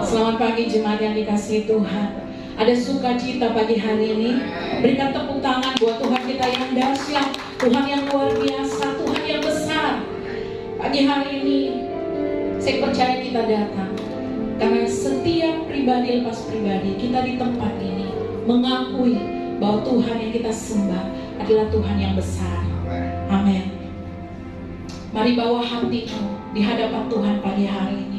Selamat pagi jemaat yang dikasihi Tuhan. Ada sukacita pagi hari ini. Berikan tepuk tangan buat Tuhan kita yang dahsyat, Tuhan yang luar biasa, Tuhan yang besar. Pagi hari ini saya percaya kita datang karena setiap pribadi lepas pribadi kita di tempat ini mengakui bahwa Tuhan yang kita sembah adalah Tuhan yang besar. Amin. Mari bawa hatimu di hadapan Tuhan pagi hari ini.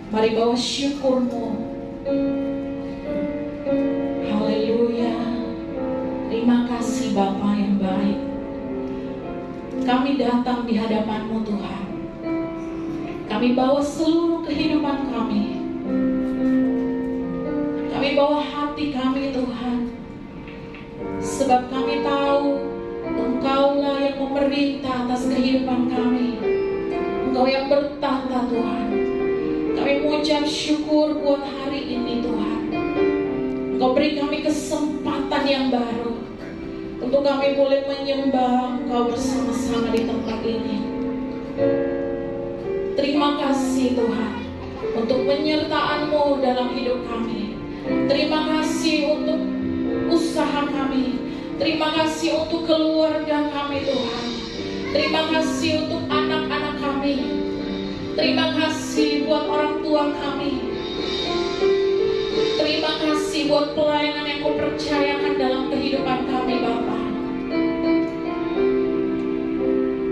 Mari bawa syukurmu. Haleluya. Terima kasih Bapa yang baik. Kami datang di hadapan-Mu Tuhan. Kami bawa seluruh kehidupan kami. Kami bawa hati kami Tuhan. Sebab kami tahu Engkau-lah yang memerintah atas kehidupan kami. Engkau yang bertata Tuhan. Kami mengucap syukur buat hari ini Tuhan. Engkau beri kami kesempatan yang baru untuk kami boleh menyembah Engkau bersama-sama di tempat ini. Terima kasih Tuhan untuk penyertaan-Mu dalam hidup kami. Terima kasih untuk usaha kami. Terima kasih untuk keluarga kami Tuhan. Terima kasih untuk anak-anak kami. Terima kasih buat orang tua kami. Terima kasih buat pelayanan yang Kau percayakan dalam kehidupan kami Bapa.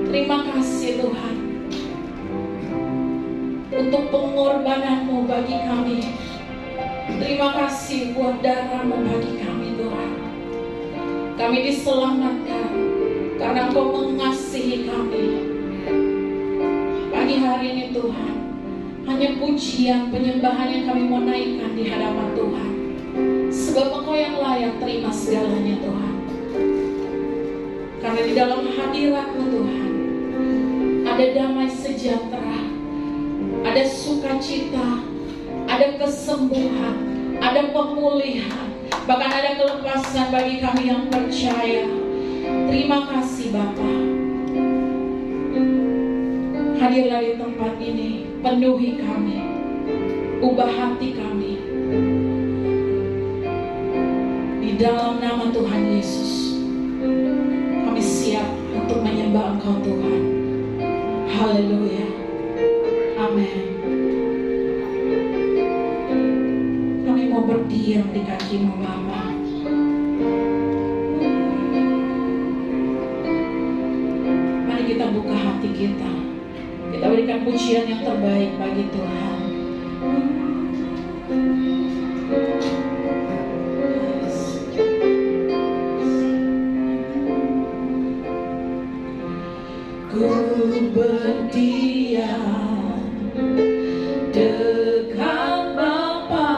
Terima kasih Tuhan untuk pengorbanan-Mu bagi kami. Terima kasih buat darah-Mu bagi kami Tuhan. Kami diselamatkan karena Engkau mengasihi kami. Pagi hari ini Tuhan, hanya pujian penyembahan yang kami mau naikkan di hadapan Tuhan. Sebab Engkau yang layak terima segalanya Tuhan. Karena di dalam hadirat-Mu Tuhan, ada damai sejahtera, ada sukacita, ada kesembuhan, ada pemulihan, bahkan ada kelepasan bagi kami yang percaya. Terima kasih Bapa. Hadirlah di tempat ini, penuhi kami, ubah hati kami. Di dalam nama Tuhan Yesus, kami siap untuk menyembah Engkau Tuhan. Haleluya. Amin. Kami mau berdiam di kaki-Mu Bapa. Mari kita buka hati kita. Kita berikan pujian yang terbaik bagi Tuhan. Ku berdiam dekat Bapa,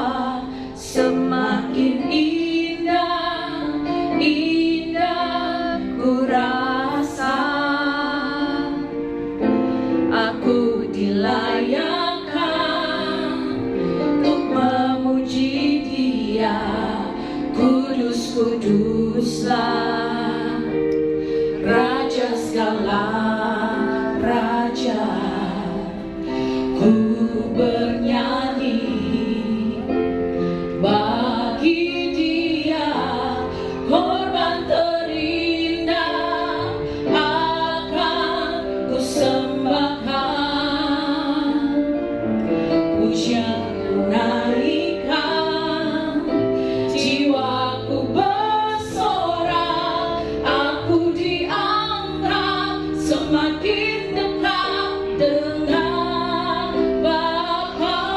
semakin indah, indah ku rasa. Aku dilayakkan untuk memuji Dia. Kudus, kuduslah Raja segala raja. Ku bernyanyi bagi Dia, korban terindah akan ku sembahkan. Pujian ku naikkan, jiwaku bersorak, aku diangkat semakin dekat dengan Bapa.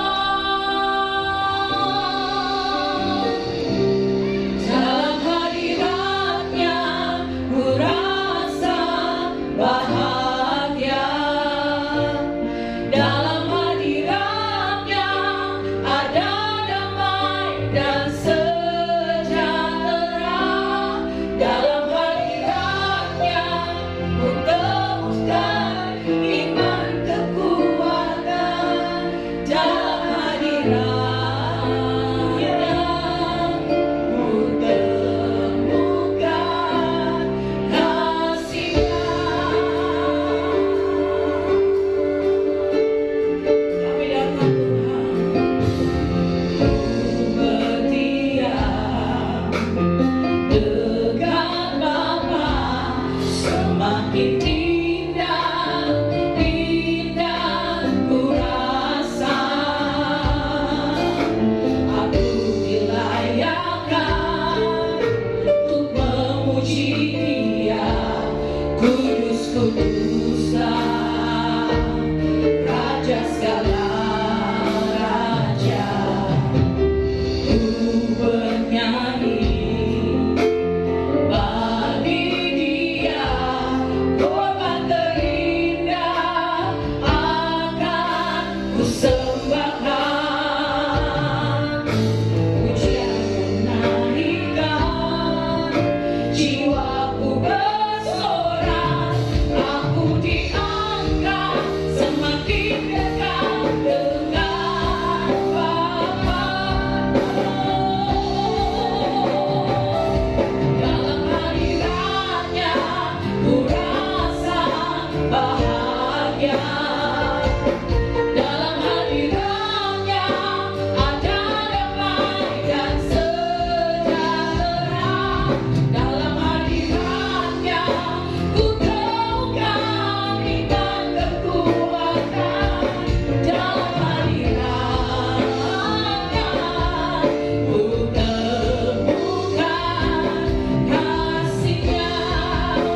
dalam hadiratnya ku tahu kan iman kekuatan, dalam hadiratnya ku temukan kasih-Nya,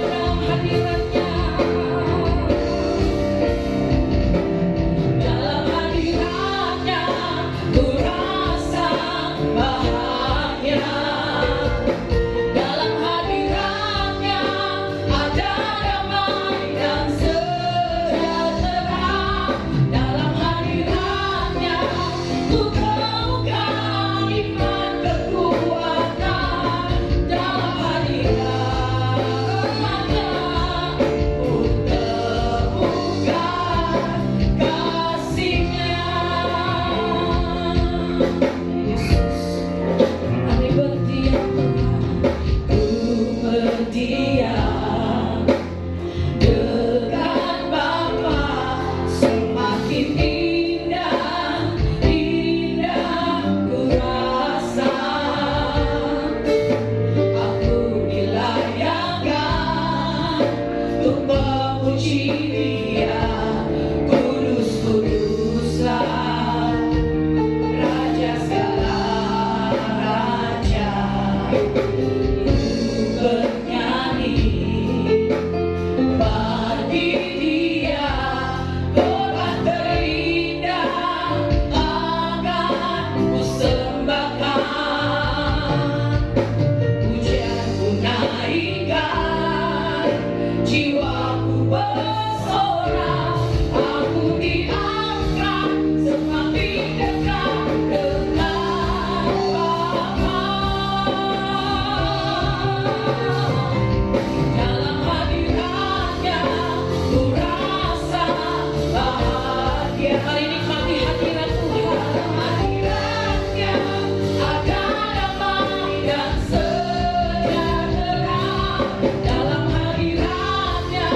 dalam hadiratnya, dalam hadiratnya ku rasa bahagia, dalam hadiratnya ada damai dan sejahtera, dalam hadiratnya ku temukan iman kekuatan, dalam hadiratnya ku temukan kasih-Nya. Yesus, kami berdiam Tuhan, ku berdiam dekat Bapa, semakin indah, indah ku rasa. Aku dilayakkan untuk memuji Dia, kudus kuduslah Raja segala raja. Ku bernyanyi bagi Dia, korban terindah akan ku sembahkan. Pujianku naikkan, jiwaku bersorak, aku diangkat semakin dekat dengan Bapa. Dalam hadiratnya ku rasa bahagia. Mari nikmati hadirat Tuhan. Hadiratnya ada damai dan sejahtera, dalam hadiratnya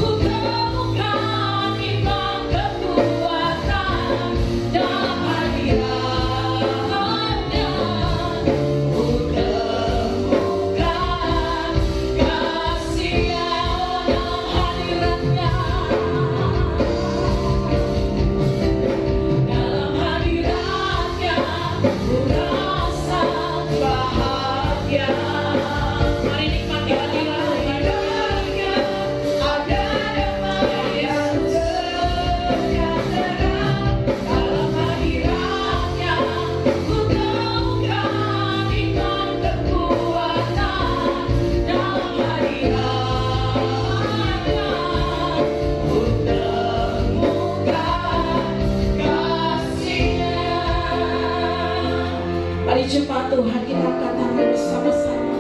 ku temukan iman kekuatan, dalam hadiratnya ku temukan kasih-Nya, dalam hadiratnya, dalam hadiratnya ku rasa bahagia. Mari nikmati hadiratnya, ada damai yang sejahtera, dalam hadiratnya ku temukan iman kekuatan, dalam hadiratnya ku temukan kasih-Nya. Mari cepat Tuhan kita angkat tangan bersama-sama.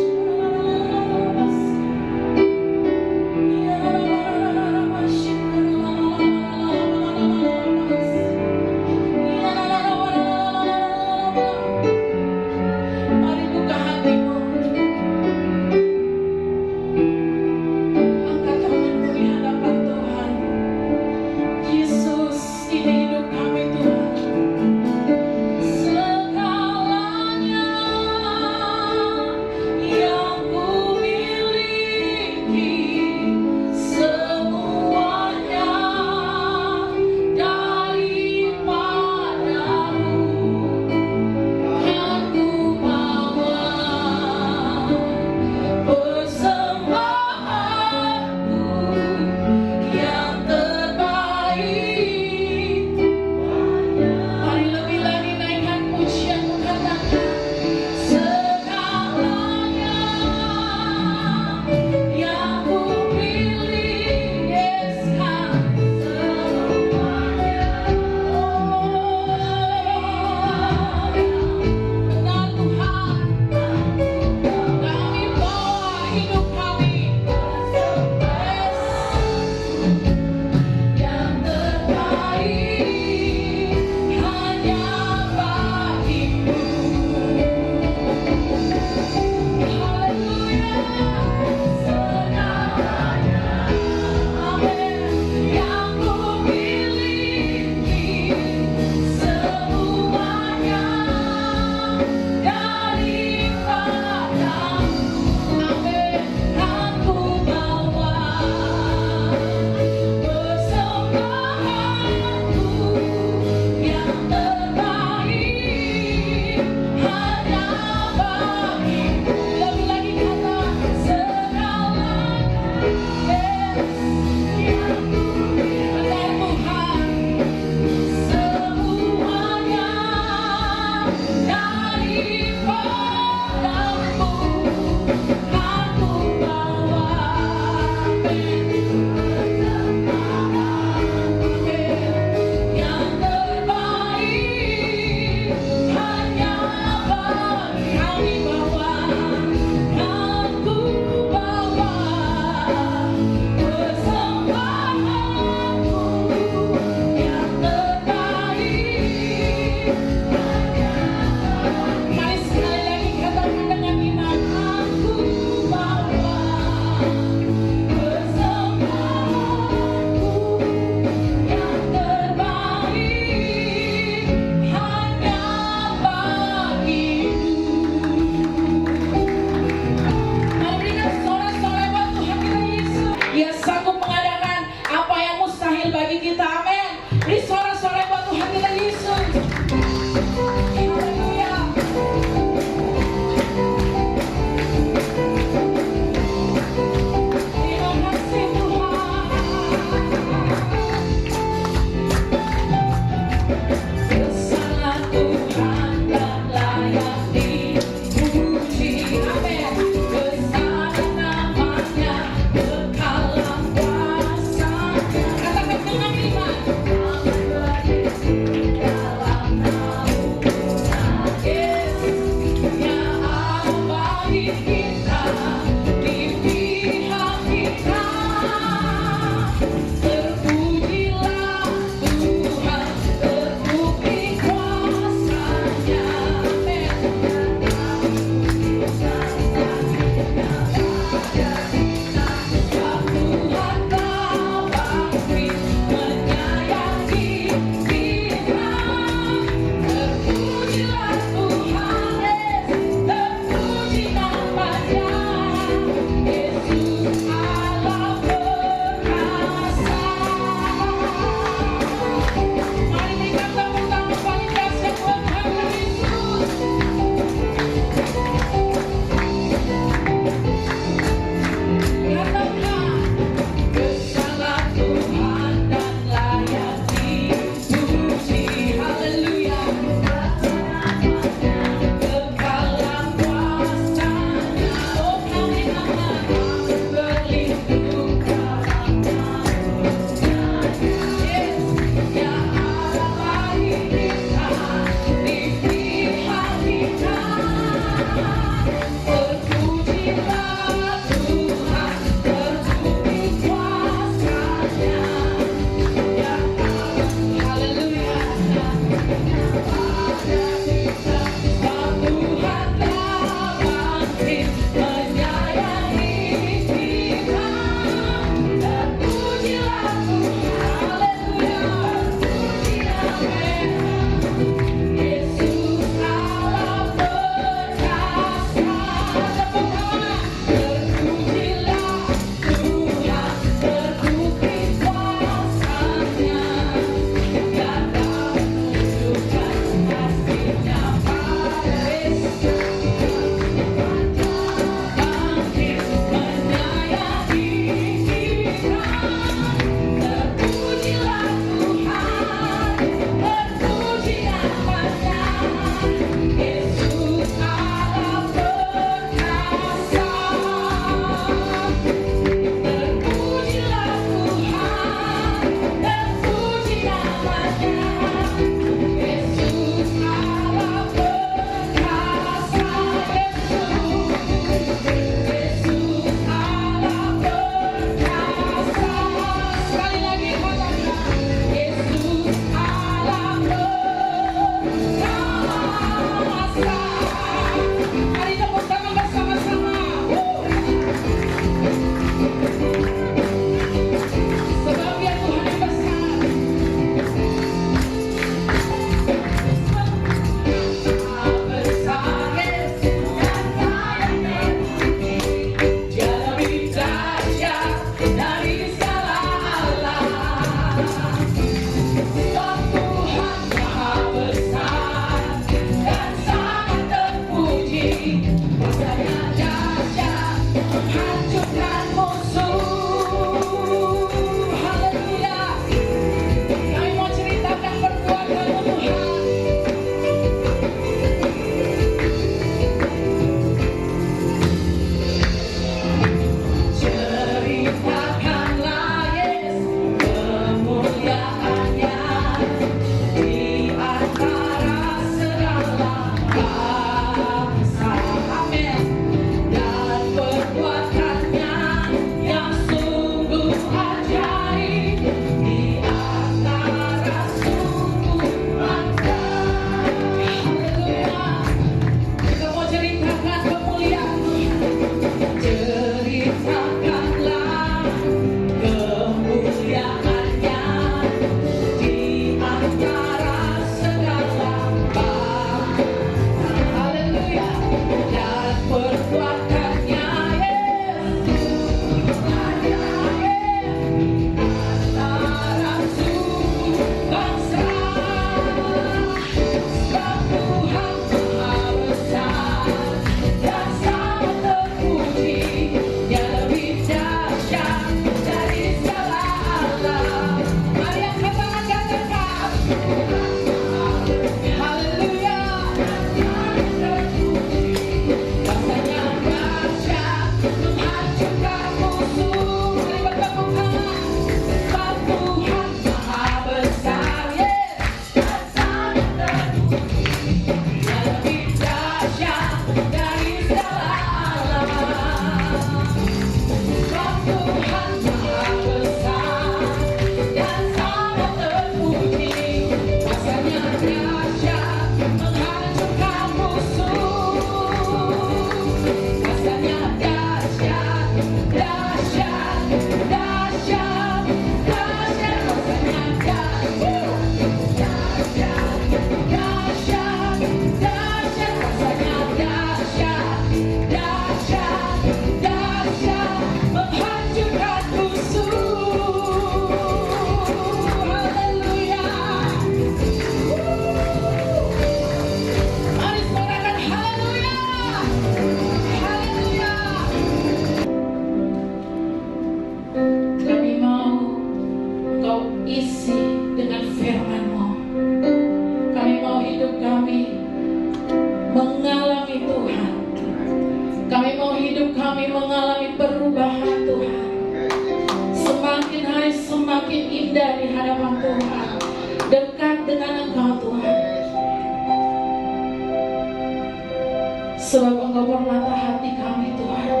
Sebab Engkau bermata hati kami Tuhan.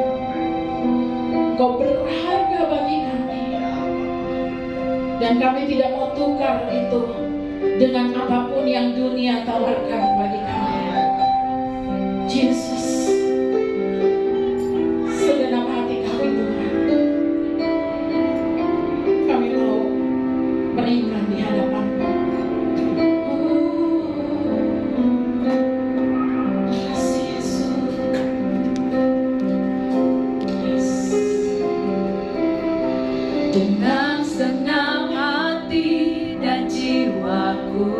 Engkau berharga bagi kami. Dan kami tidak mau tukar itu dengan apapun yang dunia tawarkan bagi kami. Yesus, segenap hati kami Tuhan, kami mau berikan di hadapan-Mu. Dengan segenap hati dan jiwaku,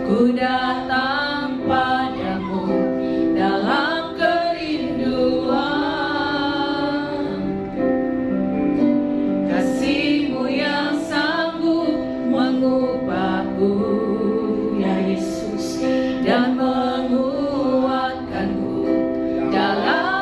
ku datang padamu dalam kerinduan. Kasih-Mu yang sanggup mengubahku, ya Yesus, dan menguatkanku dalam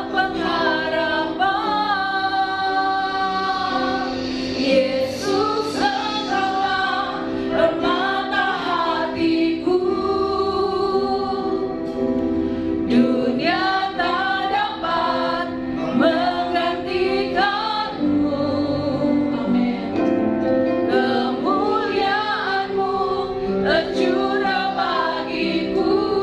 tercurah bagiku.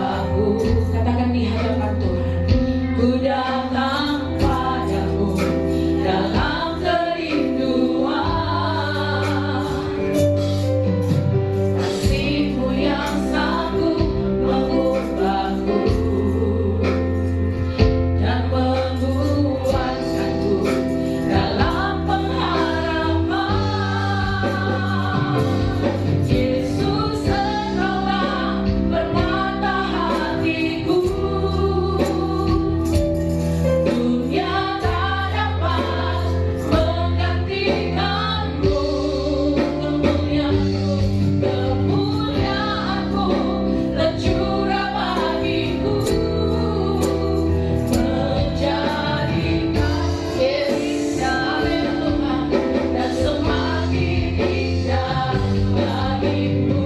upahku. Katakan di hadapan Tuhan. Ku datang padamu dalam kerinduan, kasih-Mu yang sanggup mengubahku dan menguatkanku dalam pengharapan. Yesus, Engkaulah permata hatiku. Dunia tak dapat menggantikanmu. Kemuliaan-Mu tercurah bagiku, menjadikan indah Tuhan dan semakin indah bagimu.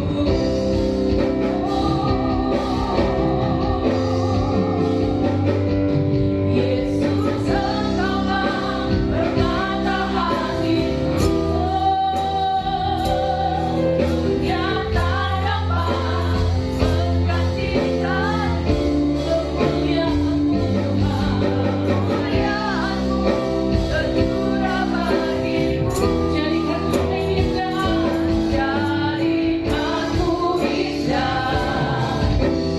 Yesus, Engkaulah permata hatiku. Dunia tak dapat menggantikanmu. Kemuliaan-Mu tercurah bagiku. Jadikan kami indah, Jadikanku indah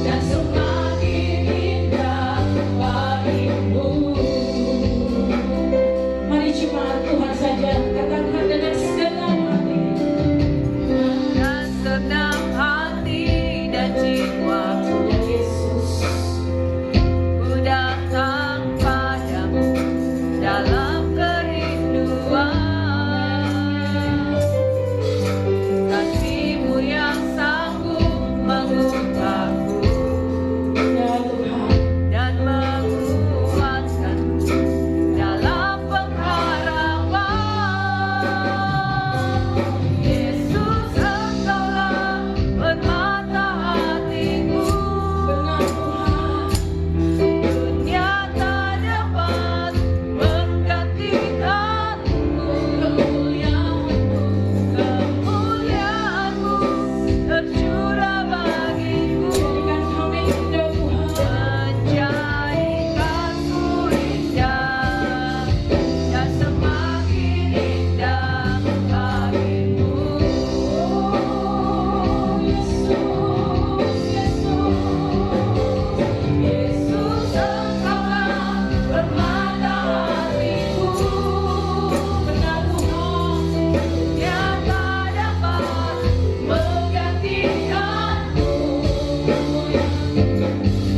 dan semakin indah bagimu. mari jemaat Tuhan saja katakan dengan segenap hati. Dan senang hati dan jiwaku, Ya Yesus, ku datang padamu dalam kerinduan, kasih-Mu yang sanggup mengubahku ya Tuhan. dan menguatkanku dalam pengharapan. Yesus, Engkaulah permata hatiku. Benar Tuhan. Dunia tak dapat menggantikanmu. Kemuliaan-Mu tercurah bagiku, Jadikan kami indah Tuhan. menjadikanku indah dan semakin indah bagimu. Yesus, Engkaulah permata hatiku. Benar Tuhan. Dunia tak dapat menggantikanmu.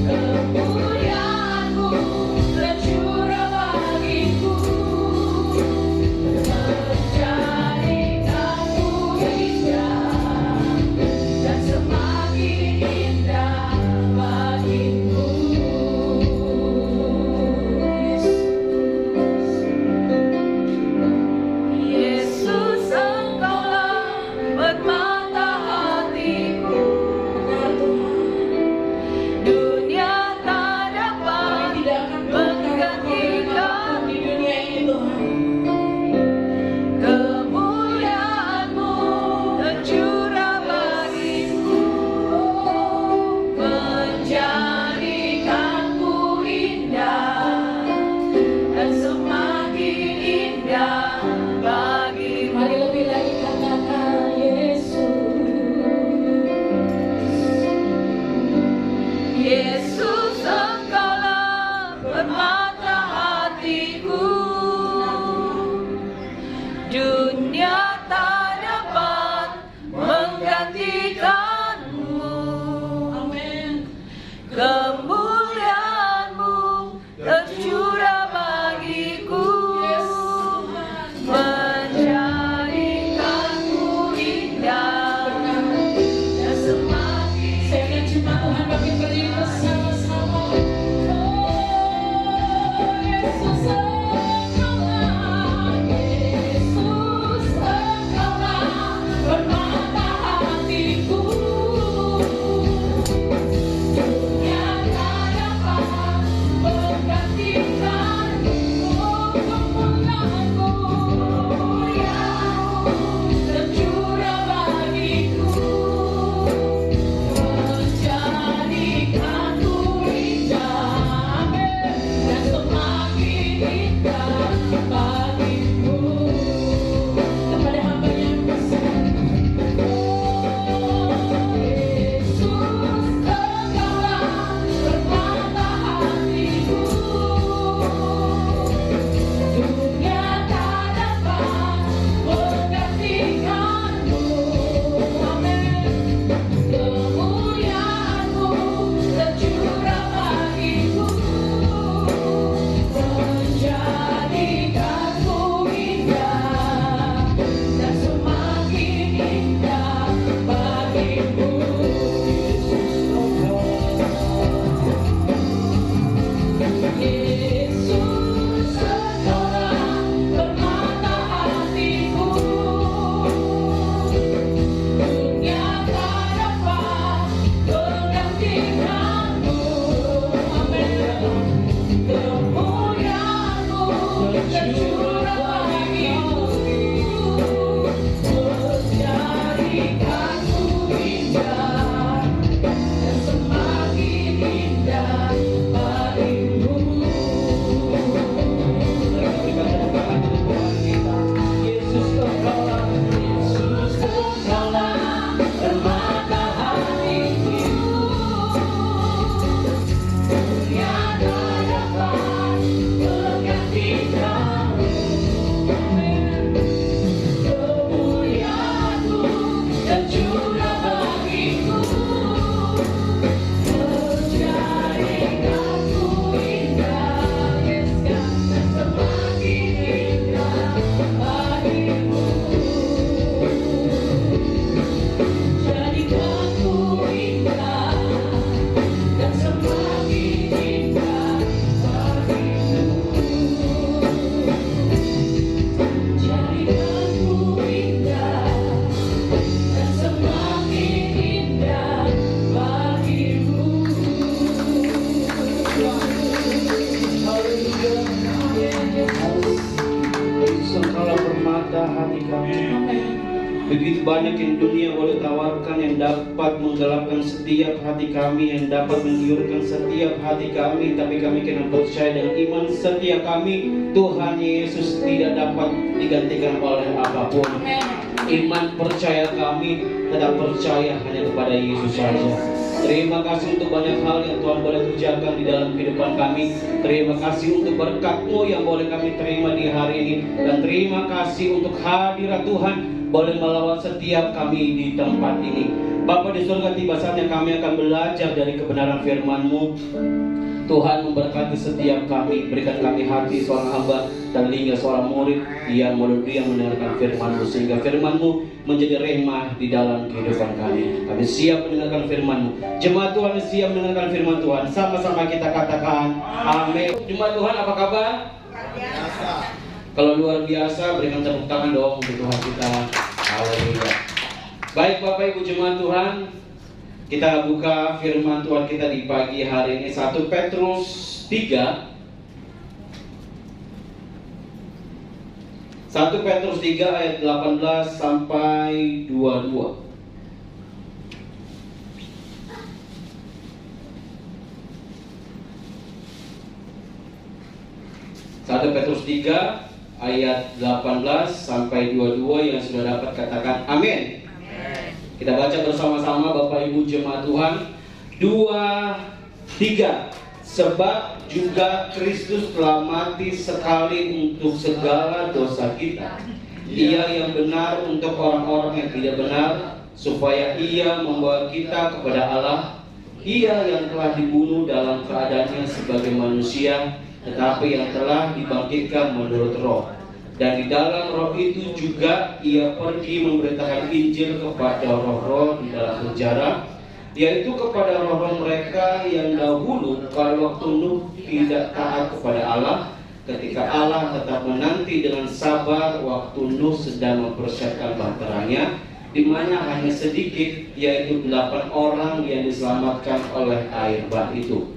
Kemuliaan-Mu tercurah bagiku, menjadikanku indah dan semakin indah bagimu. Yesus, Engkaulah permata hatiku. Benar Tuhan. Dunia tak dapat Kami tidak akan menggantikan di dunia ini Tuhan. kemuliaan-Mu tercurah bagiku, menjadikanku indah dan semakin indah bagimu. Mari lebih lagi katakan Yesus. Yesus, Engkaulah permata hatiku. Dunia tak dapat menggantikanmu. Amin. Kemuliaan-Mu tercurah bagiku, menjadikanku indah dan semakin. Saya akan jemaat Tuhan bagi berdiri bersama-sama. Yesus, Engkaulah, Yesus, Engkaulah permata hatiku. Dunia tak Begitu banyak yang dunia boleh tawarkan yang dapat menggelapkan setiap hati kami, yang dapat menggiurkan setiap hati kami, tapi kami kena percaya dengan iman setia kami, Tuhan Yesus tidak dapat digantikan oleh apapun. Iman percaya kami tetap percaya hanya kepada Yesus saja. Terima kasih untuk banyak hal yang Tuhan boleh kerjakan di dalam kehidupan kami. Terima kasih untuk berkat-Mu yang boleh kami terima di hari ini. Dan terima kasih untuk hadirat Tuhan boleh melawat setiap kami di tempat ini. Bapa di surga, tiba saatnya kami akan belajar dari kebenaran firman-Mu. Tuhan memberkati setiap kami, berikan kami hati seorang hamba dan telinga seorang murid yang meludia mendengarkan firman-Mu, sehingga firman-Mu menjadi rema di dalam kehidupan kami. Kami siap mendengarkan firman-Mu. Jemaat Tuhan siap mendengarkan firman Tuhan. Sama-sama kita katakan amin. Jemaat Tuhan, apa kabar? Biasa. Kalau luar biasa, berikan tepuk tangan dong untuk Tuhan kita. Haleluya. Baik Bapak Ibu jemaat Tuhan, kita buka firman Tuhan kita di pagi hari ini, 1 Petrus 3. 1 Petrus 3 ayat 18 sampai 22. 1 Petrus 3 ayat 18 sampai 22 yang sudah dapat katakan amin. Kita baca bersama-sama Bapak Ibu jemaat Tuhan. 2, 3. Sebab juga Kristus telah mati sekali untuk segala dosa kita. Ia yang benar untuk orang-orang yang tidak benar, supaya ia membawa kita kepada Allah. Ia yang telah dibunuh dalam keadaannya sebagai manusia, tetapi yang telah dibangkitkan menurut roh. Dan di dalam roh itu juga ia pergi memberitakan Injil kepada roh-roh di dalam penjara, yaitu kepada roh-roh mereka yang dahulu pada waktu Nuh tidak taat kepada Allah, ketika Allah tetap menanti dengan sabar waktu Nuh sedang mempersiapkan bahteranya, di mana hanya sedikit, yaitu 8 orang yang diselamatkan oleh air bah itu.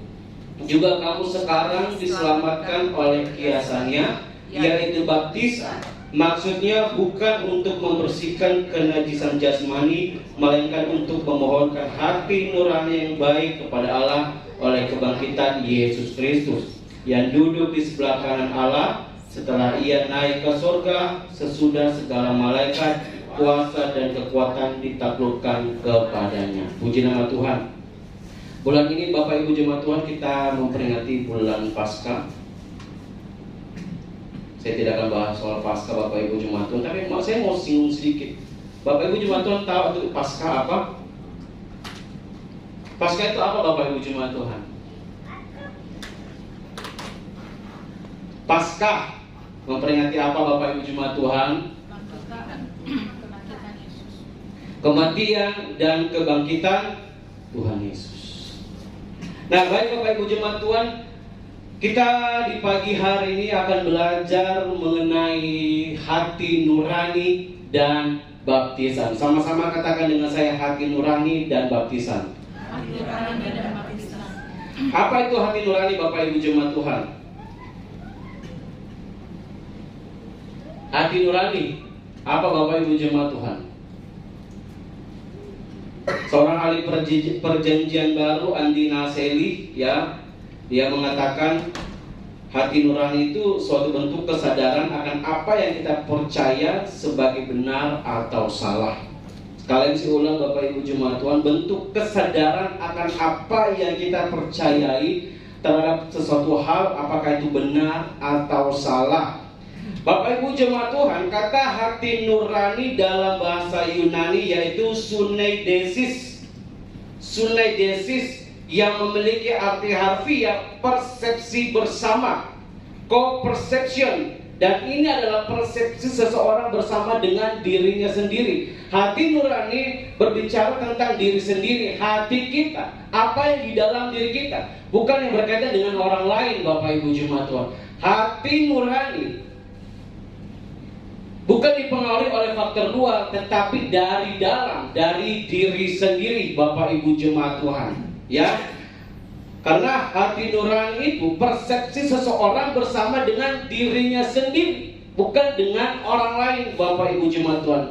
Juga kamu sekarang diselamatkan oleh kiasannya, yaitu baptisan. Maksudnya bukan untuk membersihkan kenajisan jasmani, melainkan untuk memohonkan hati nurani yang baik kepada Allah oleh kebangkitan Yesus Kristus, yang duduk di sebelah kanan Allah setelah ia naik ke surga, sesudah segala malaikat, kuasa dan kekuatan ditaklukkan kepadanya. Puji nama Tuhan. Bulan ini Bapak Ibu jemaat Tuhan, kita memperingati bulan Paskah. Saya tidak akan bahas soal Paskah Bapak Ibu jemaat Tuhan, tapi saya mau singgung sedikit. Bapak Ibu jemaat Tuhan tahu itu Paskah apa? Paskah itu apa Bapak Ibu jemaat Tuhan? Paskah memperingati apa Bapak Ibu jemaat Tuhan? Kematian dan kebangkitan Tuhan Yesus. Nah, baik Bapak Ibu jemaat Tuhan, kita di pagi hari ini akan belajar mengenai hati nurani dan baptisan. Sama-sama katakan dengan saya, hati nurani dan baptisan. Hati nurani dan baptisan. Apa itu hati nurani Bapak Ibu jemaat Tuhan? Hati nurani, apa Bapak Ibu jemaat Tuhan? Seorang ahli perjanjian baru, Andi Naseli, ya, dia mengatakan hati nurani itu suatu bentuk kesadaran akan apa yang kita percaya sebagai benar atau salah. Sekalian saya ulang Bapak Ibu jemaat Tuhan, bentuk kesadaran akan apa yang kita percayai terhadap sesuatu hal, apakah itu benar atau salah. Bapak Ibu jemaat Tuhan, kata hati nurani dalam bahasa Yunani yaitu suneidesis. Suneidesis yang memiliki arti harfiah persepsi bersama, co-perception, dan ini adalah persepsi seseorang bersama dengan dirinya sendiri. Hati nurani berbicara tentang diri sendiri, hati kita, apa yang di dalam diri kita, bukan yang berkaitan dengan orang lain. Bapak Ibu jemaat Tuhan, hati nurani bukan dipengaruhi oleh faktor luar, tetapi dari dalam, dari diri sendiri, Bapak Ibu jemaat Tuhan. Ya, karena hati nurani itu persepsi seseorang bersama dengan dirinya sendiri, bukan dengan orang lain, Bapak Ibu jemaat Tuhan.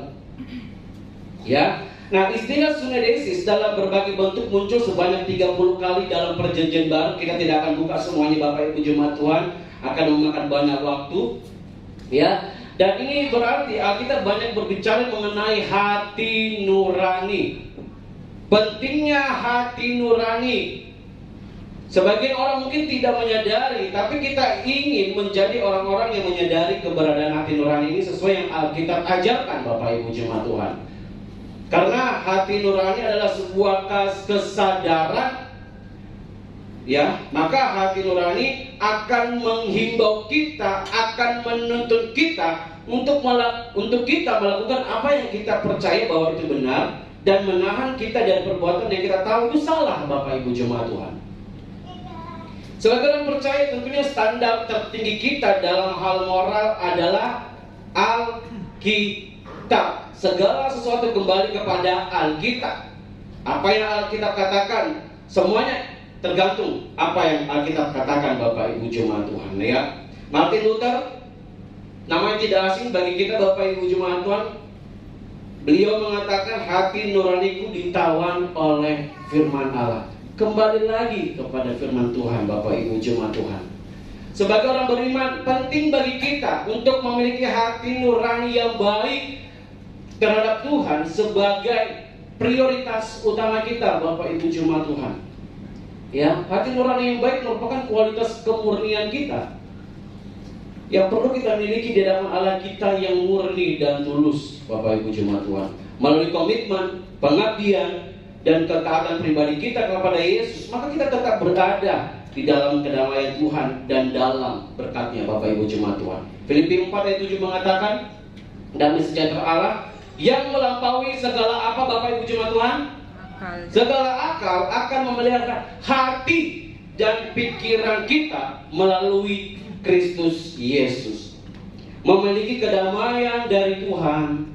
Ya. Nah, istilah sunedesis dalam berbagai bentuk muncul sebanyak 30 kali dalam Perjanjian Baru. Kita tidak akan buka semuanya Bapak Ibu jemaat Tuhan, akan memakan banyak waktu. Ya. Dan ini berarti Alkitab banyak berbicara mengenai hati nurani. Pentingnya hati nurani. Sebagian orang mungkin tidak menyadari, tapi kita ingin menjadi orang-orang yang menyadari keberadaan hati nurani ini sesuai yang Alkitab ajarkan Bapak Ibu jemaat Tuhan. Karena hati nurani adalah sebuah kesadaran, ya, maka hati nurani akan menghimbau kita, akan menuntun kita untuk kita melakukan apa yang kita percaya bahwa itu benar, dan menahan kita dari perbuatan yang kita tahu itu salah, Bapak Ibu jemaat Tuhan. Sebagai orang percaya, tentunya standar tertinggi kita dalam hal moral adalah Alkitab. Segala sesuatu kembali kepada Alkitab. Apa yang Alkitab katakan, semuanya tergantung apa yang Alkitab katakan, Bapak Ibu jemaat Tuhan, ya. Martin Luther, namanya tidak asing bagi kita Bapak Ibu jemaat Tuhan. Beliau mengatakan hati nuraniku ditawan oleh firman Allah. Kembali lagi kepada firman Tuhan, Bapak Ibu jemaat Tuhan. Sebagai orang beriman, penting bagi kita untuk memiliki hati nurani yang baik terhadap Tuhan sebagai prioritas utama kita, Bapak Ibu jemaat Tuhan. Ya, hati nurani yang baik merupakan kualitas kemurnian kita yang perlu kita miliki di dalam Allah kita yang murni dan tulus, Bapak Ibu jemaat Tuhan. Melalui komitmen, pengabdian, dan ketaatan pribadi kita kepada Yesus, maka kita tetap berada di dalam kedamaian Tuhan dan dalam berkatnya, Bapak Ibu jemaat Tuhan. Filipi 4 ayat 7 mengatakan, damai sejahtera Allah yang melampaui segala apa, Bapak Ibu jemaat Tuhan? Segala akal akan memelihara hati dan pikiran kita melalui Kristus Yesus. Memiliki kedamaian dari Tuhan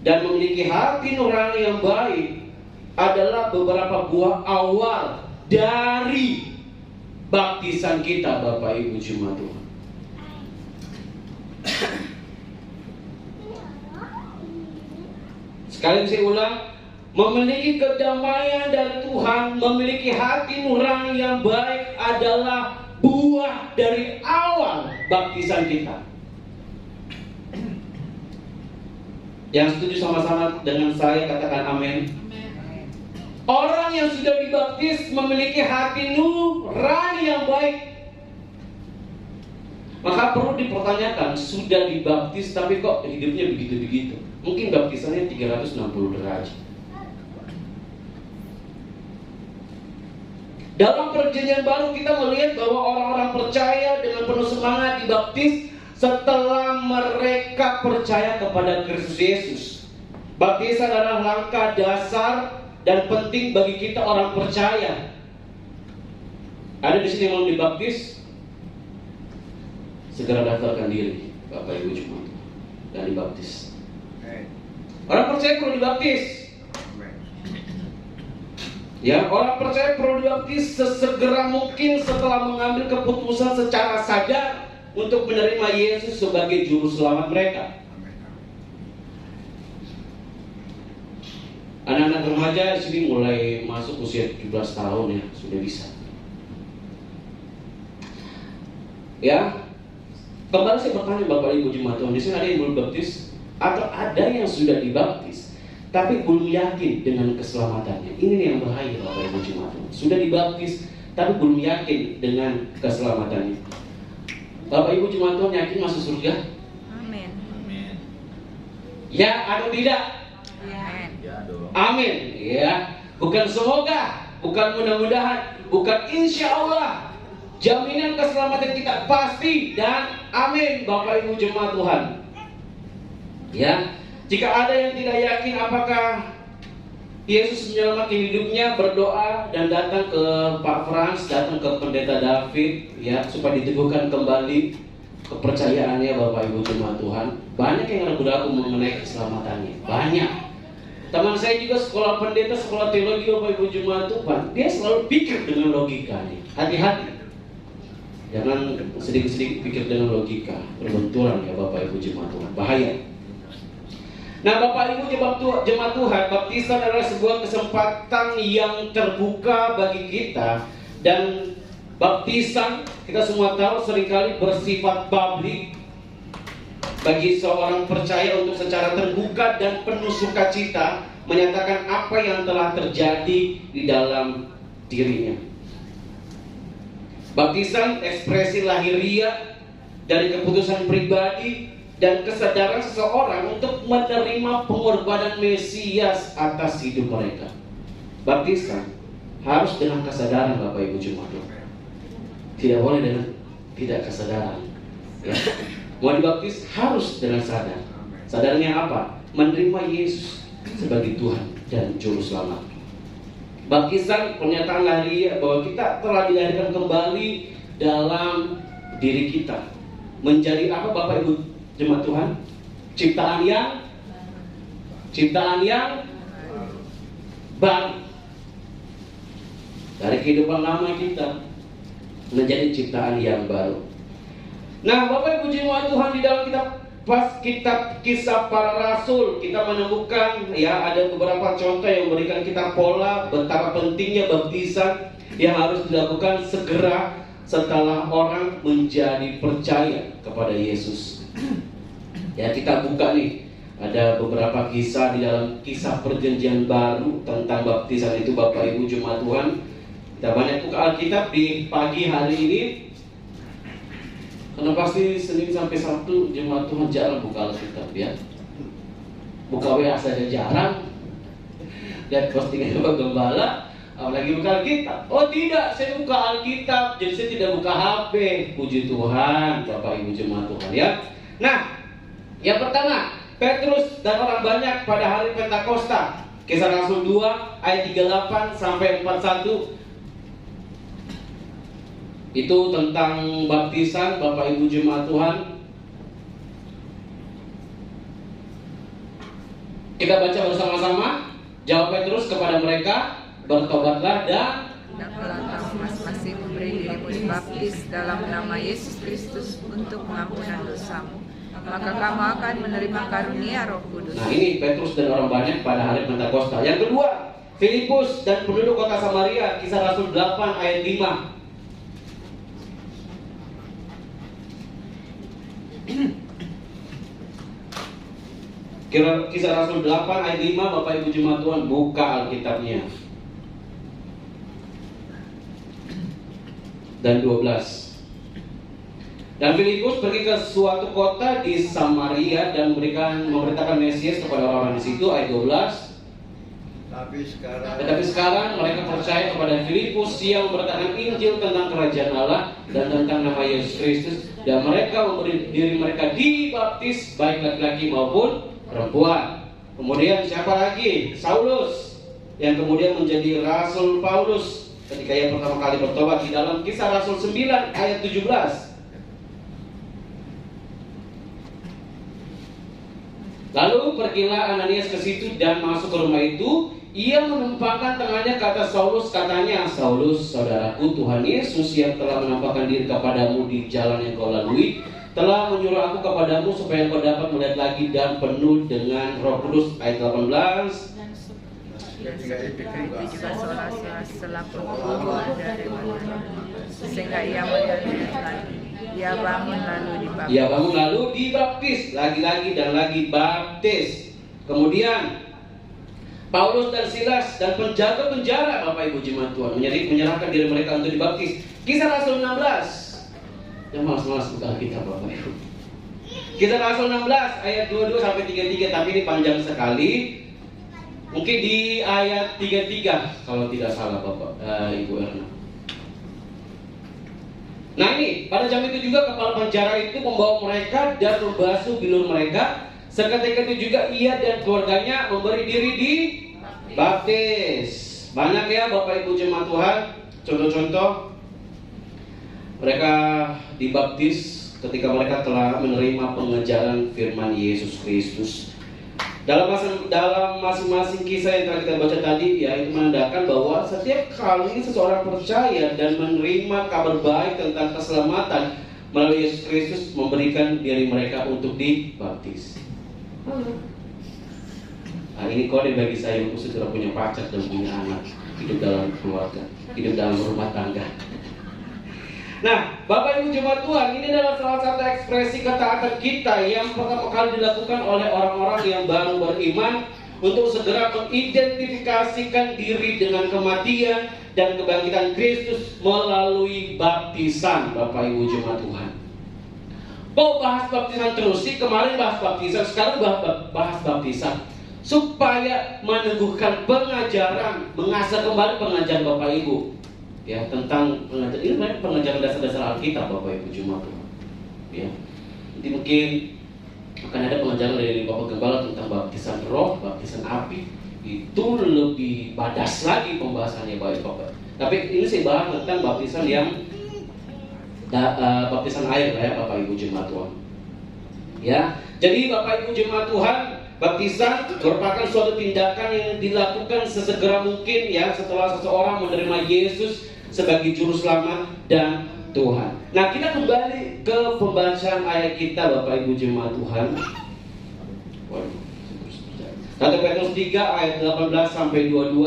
dan memiliki hati nurani yang baik adalah beberapa buah awal dari baptisan kita, Bapak Ibu jemaat Tuhan. Sekali saya ulang, memiliki kedamaian dari Tuhan, memiliki hati nurani yang baik adalah buah dari awal baptisan kita. Yang setuju sama-sama dengan saya katakan amin. Orang yang sudah dibaptis memiliki hati nurani yang baik. Maka perlu dipertanyakan, sudah dibaptis tapi kok hidupnya begitu-begitu? Mungkin baptisannya 360 derajat. Dalam Perjanjian Baru kita melihat bahwa orang-orang percaya dengan penuh semangat dibaptis setelah mereka percaya kepada Kristus Yesus. Baptisan adalah langkah dasar dan penting bagi kita orang percaya. Ada di sini yang mau dibaptis? Segera daftarkan diri, Bapak Ibu jemaat, dan dibaptis. Orang percaya perlu dibaptis. Ya, orang percaya perlu dibaptis sesegera mungkin setelah mengambil keputusan secara sadar untuk menerima Yesus sebagai juru selamat mereka. Anak-anak remaja di sini mulai masuk usia 17 tahun ya, sudah bisa. Ya, kembali saya bertanya Bapak Ibu jemaat Tuhan, di sini ada yang belum baptis atau ada yang sudah dibaptis tapi belum yakin dengan keselamatannya. Ini yang bahaya Bapak Ibu jemaat Tuhan. Sudah dibaptis tapi belum yakin dengan keselamatannya. Bapak Ibu jemaat Tuhan yakin masuk surga? Amin. Ya atau tidak? Ya. Amin. Ya, bukan semoga, bukan mudah-mudahan, bukan insya Allah. Jaminan keselamatan kita pasti dan amin, Bapak Ibu jemaat Tuhan. Ya, jika ada yang tidak yakin apakah Yesus menyelamatkan hidupnya, berdoa dan datang ke Pak Frans, datang ke Pendeta David, ya, supaya diteguhkan kembali kepercayaannya, Bapak Ibu jemaat Tuhan. Banyak yang ragu-ragu mengenai keselamatannya, banyak. Teman saya juga sekolah pendeta, sekolah teologi, Bapak Ibu jemaat Tuhan, dia selalu pikir dengan logika nih. Hati-hati, jangan sedikit-sedikit pikir dengan logika, berbenturan ya Bapak Ibu jemaat Tuhan, bahaya. Nah, Bapak Ibu jemaat Tuhan, baptisan adalah sebuah kesempatan yang terbuka bagi kita. Dan baptisan kita semua tahu seringkali bersifat publik bagi seorang percaya untuk secara terbuka dan penuh sukacita menyatakan apa yang telah terjadi di dalam dirinya. Baptisan ekspresi lahiriah dari keputusan pribadi dan kesadaran seseorang untuk menerima pengorbanan Mesias atas hidup mereka. Baptisan harus dengan kesadaran, Bapak Ibu jemaat. Tidak boleh dengan tidak kesadaran. Ya. Mau dibaptis harus dengan sadar. Sadarnya apa? Menerima Yesus sebagai Tuhan dan Juru Selamat. Baptisan pernyataan lahiriah bahwa kita telah dilahirkan kembali dalam diri kita. Menjadi apa, Bapak Ibu jemaat Tuhan? Ciptaan yang baru. Dari kehidupan lama kita menjadi ciptaan yang baru. Nah, Bapak Ibu jemaat Tuhan, di dalam kitab Kisah Para Rasul kita menemukan ya ada beberapa contoh yang memberikan kita pola betapa pentingnya baptisan yang harus dilakukan segera setelah orang menjadi percaya kepada Yesus. Ya, kita buka nih, ada beberapa kisah di dalam Kisah Perjanjian Baru tentang baptisan itu, Bapak Ibu jemaat Tuhan. Kita banyak buka Alkitab di pagi hari ini, karena pasti Senin sampai Sabtu jemaat Tuhan jarang buka Alkitab ya. Buka WA saja jarang. Dan postingan Bapak Gembala, apalagi buka Alkitab. Oh tidak, saya buka Alkitab, jadi saya tidak buka HP. Puji Tuhan, Bapak Ibu jemaat Tuhan ya. Nah, yang pertama, Petrus dan orang banyak pada hari Pentakosta. Kisah Rasul 2 ayat 38 sampai 41. Itu tentang baptisan, Bapak Ibu jemaat Tuhan. Kita baca bersama-sama. Jawab Petrus kepada mereka, bertobatlah dan hendaklah kamu masing-masing memberi dirimu dibaptis dalam nama Yesus Kristus untuk pengampunan dosamu. Maka kamu akan menerima karunia Roh Kudus. Nah, ini Petrus dan orang banyak pada hari Pentakosta. Yang kedua, Filipus dan penduduk kota Samaria. Kisah Rasul 8 ayat 5. Kisah Rasul 8 ayat 5, Bapak Ibu jemaat Tuhan, buka Alkitabnya. Dan 12. Dan Filipus pergi ke suatu kota di Samaria dan memberitakan Mesias kepada orang-orang di situ, ayat 12. Tetapi sekarang mereka percaya kepada Filipus yang memberitakan Injil tentang kerajaan Allah dan tentang nama Yesus Kristus, dan mereka memberi diri mereka dibaptis, baik laki-laki maupun perempuan. Kemudian siapa lagi? Saulus, yang kemudian menjadi Rasul Paulus ketika ia pertama kali bertobat di dalam Kisah Rasul 9 ayat 17. Lalu pergilah Ananias ke situ dan masuk ke rumah itu. Ia menumpangkan tangannya ke atas Saulus, katanya, Saulus, saudaraku, Tuhan Yesus yang telah menampakkan diri kepadamu di jalan yang kau lalui telah menyuruh aku kepadamu supaya kau dapat melihat lagi dan penuh dengan Roh Kudus. Ayat 18. Dan itu juga solas-solas selaku keluar dari mana, sehingga ia melihat lagi. Ia bangun lalu dibaptis. Lagi-lagi dan lagi baptis. Kemudian Paulus dan Silas dan penjaga penjara, Bapak Ibu jemaat Tuhan, menyerahkan diri mereka untuk dibaptis. Kisah Rasul 16. Yang malas-malas buka kita, Bapak Ibu. Kisah Rasul 16 ayat 22 sampai 33, tapi ini panjang sekali. Mungkin di ayat 33 kalau tidak salah, Bapak Ibu Erna. Nah ini, pada jam itu juga kepala penjara itu membawa mereka dan membasuh bilur mereka. Seketika itu juga ia dan keluarganya memberi diri dibaptis. Banyak ya Bapak Ibu jemaat Tuhan, contoh-contoh mereka dibaptis ketika mereka telah menerima pengajaran firman Yesus Kristus. Dalam masing-masing kisah yang telah kita baca tadi, ya, itu menandakan bahwa setiap kali seseorang percaya dan menerima kabar baik tentang keselamatan melalui Yesus Kristus, memberikan diri mereka untuk dibaptis. Nah, ini kode bagi saya untuk segera punya pacar dan punya anak, hidup dalam keluarga, hidup dalam rumah tangga. Nah, Bapak Ibu Jemaat Tuhan, ini adalah salah satu ekspresi ketaatan kita yang pertama kali dilakukan oleh orang-orang yang baru beriman untuk segera mengidentifikasikan diri dengan kematian dan kebangkitan Kristus melalui baptisan. Bapak Ibu Jemaat Tuhan, kok bahas baptisan terus sih? Kemarin bahas baptisan, sekarang bahas baptisan, supaya meneguhkan pengajaran, mengasah kembali pengajaran Bapak Ibu ya tentang pengajaran ini, pengajaran dasar-dasar Alkitab Bapak Ibu Jemaat Tuhan ya. Nanti mungkin akan ada pengajaran dari Bapak Gembala tentang baptisan roh, baptisan api, itu lebih badas lagi pembahasannya Bapak. Tapi ini saya bahas tentang baptisan yang baptisan air ya Bapak Ibu Jemaat Tuhan ya. Jadi Bapak Ibu Jemaat Tuhan, baptisan merupakan suatu tindakan yang dilakukan sesegera mungkin ya setelah seseorang menerima Yesus sebagai juru selamat dan Tuhan. Nah, kita kembali ke pembacaan ayat kita Bapak Ibu Jemaat Tuhan. 1 Petrus 3 ayat 18 sampai 22.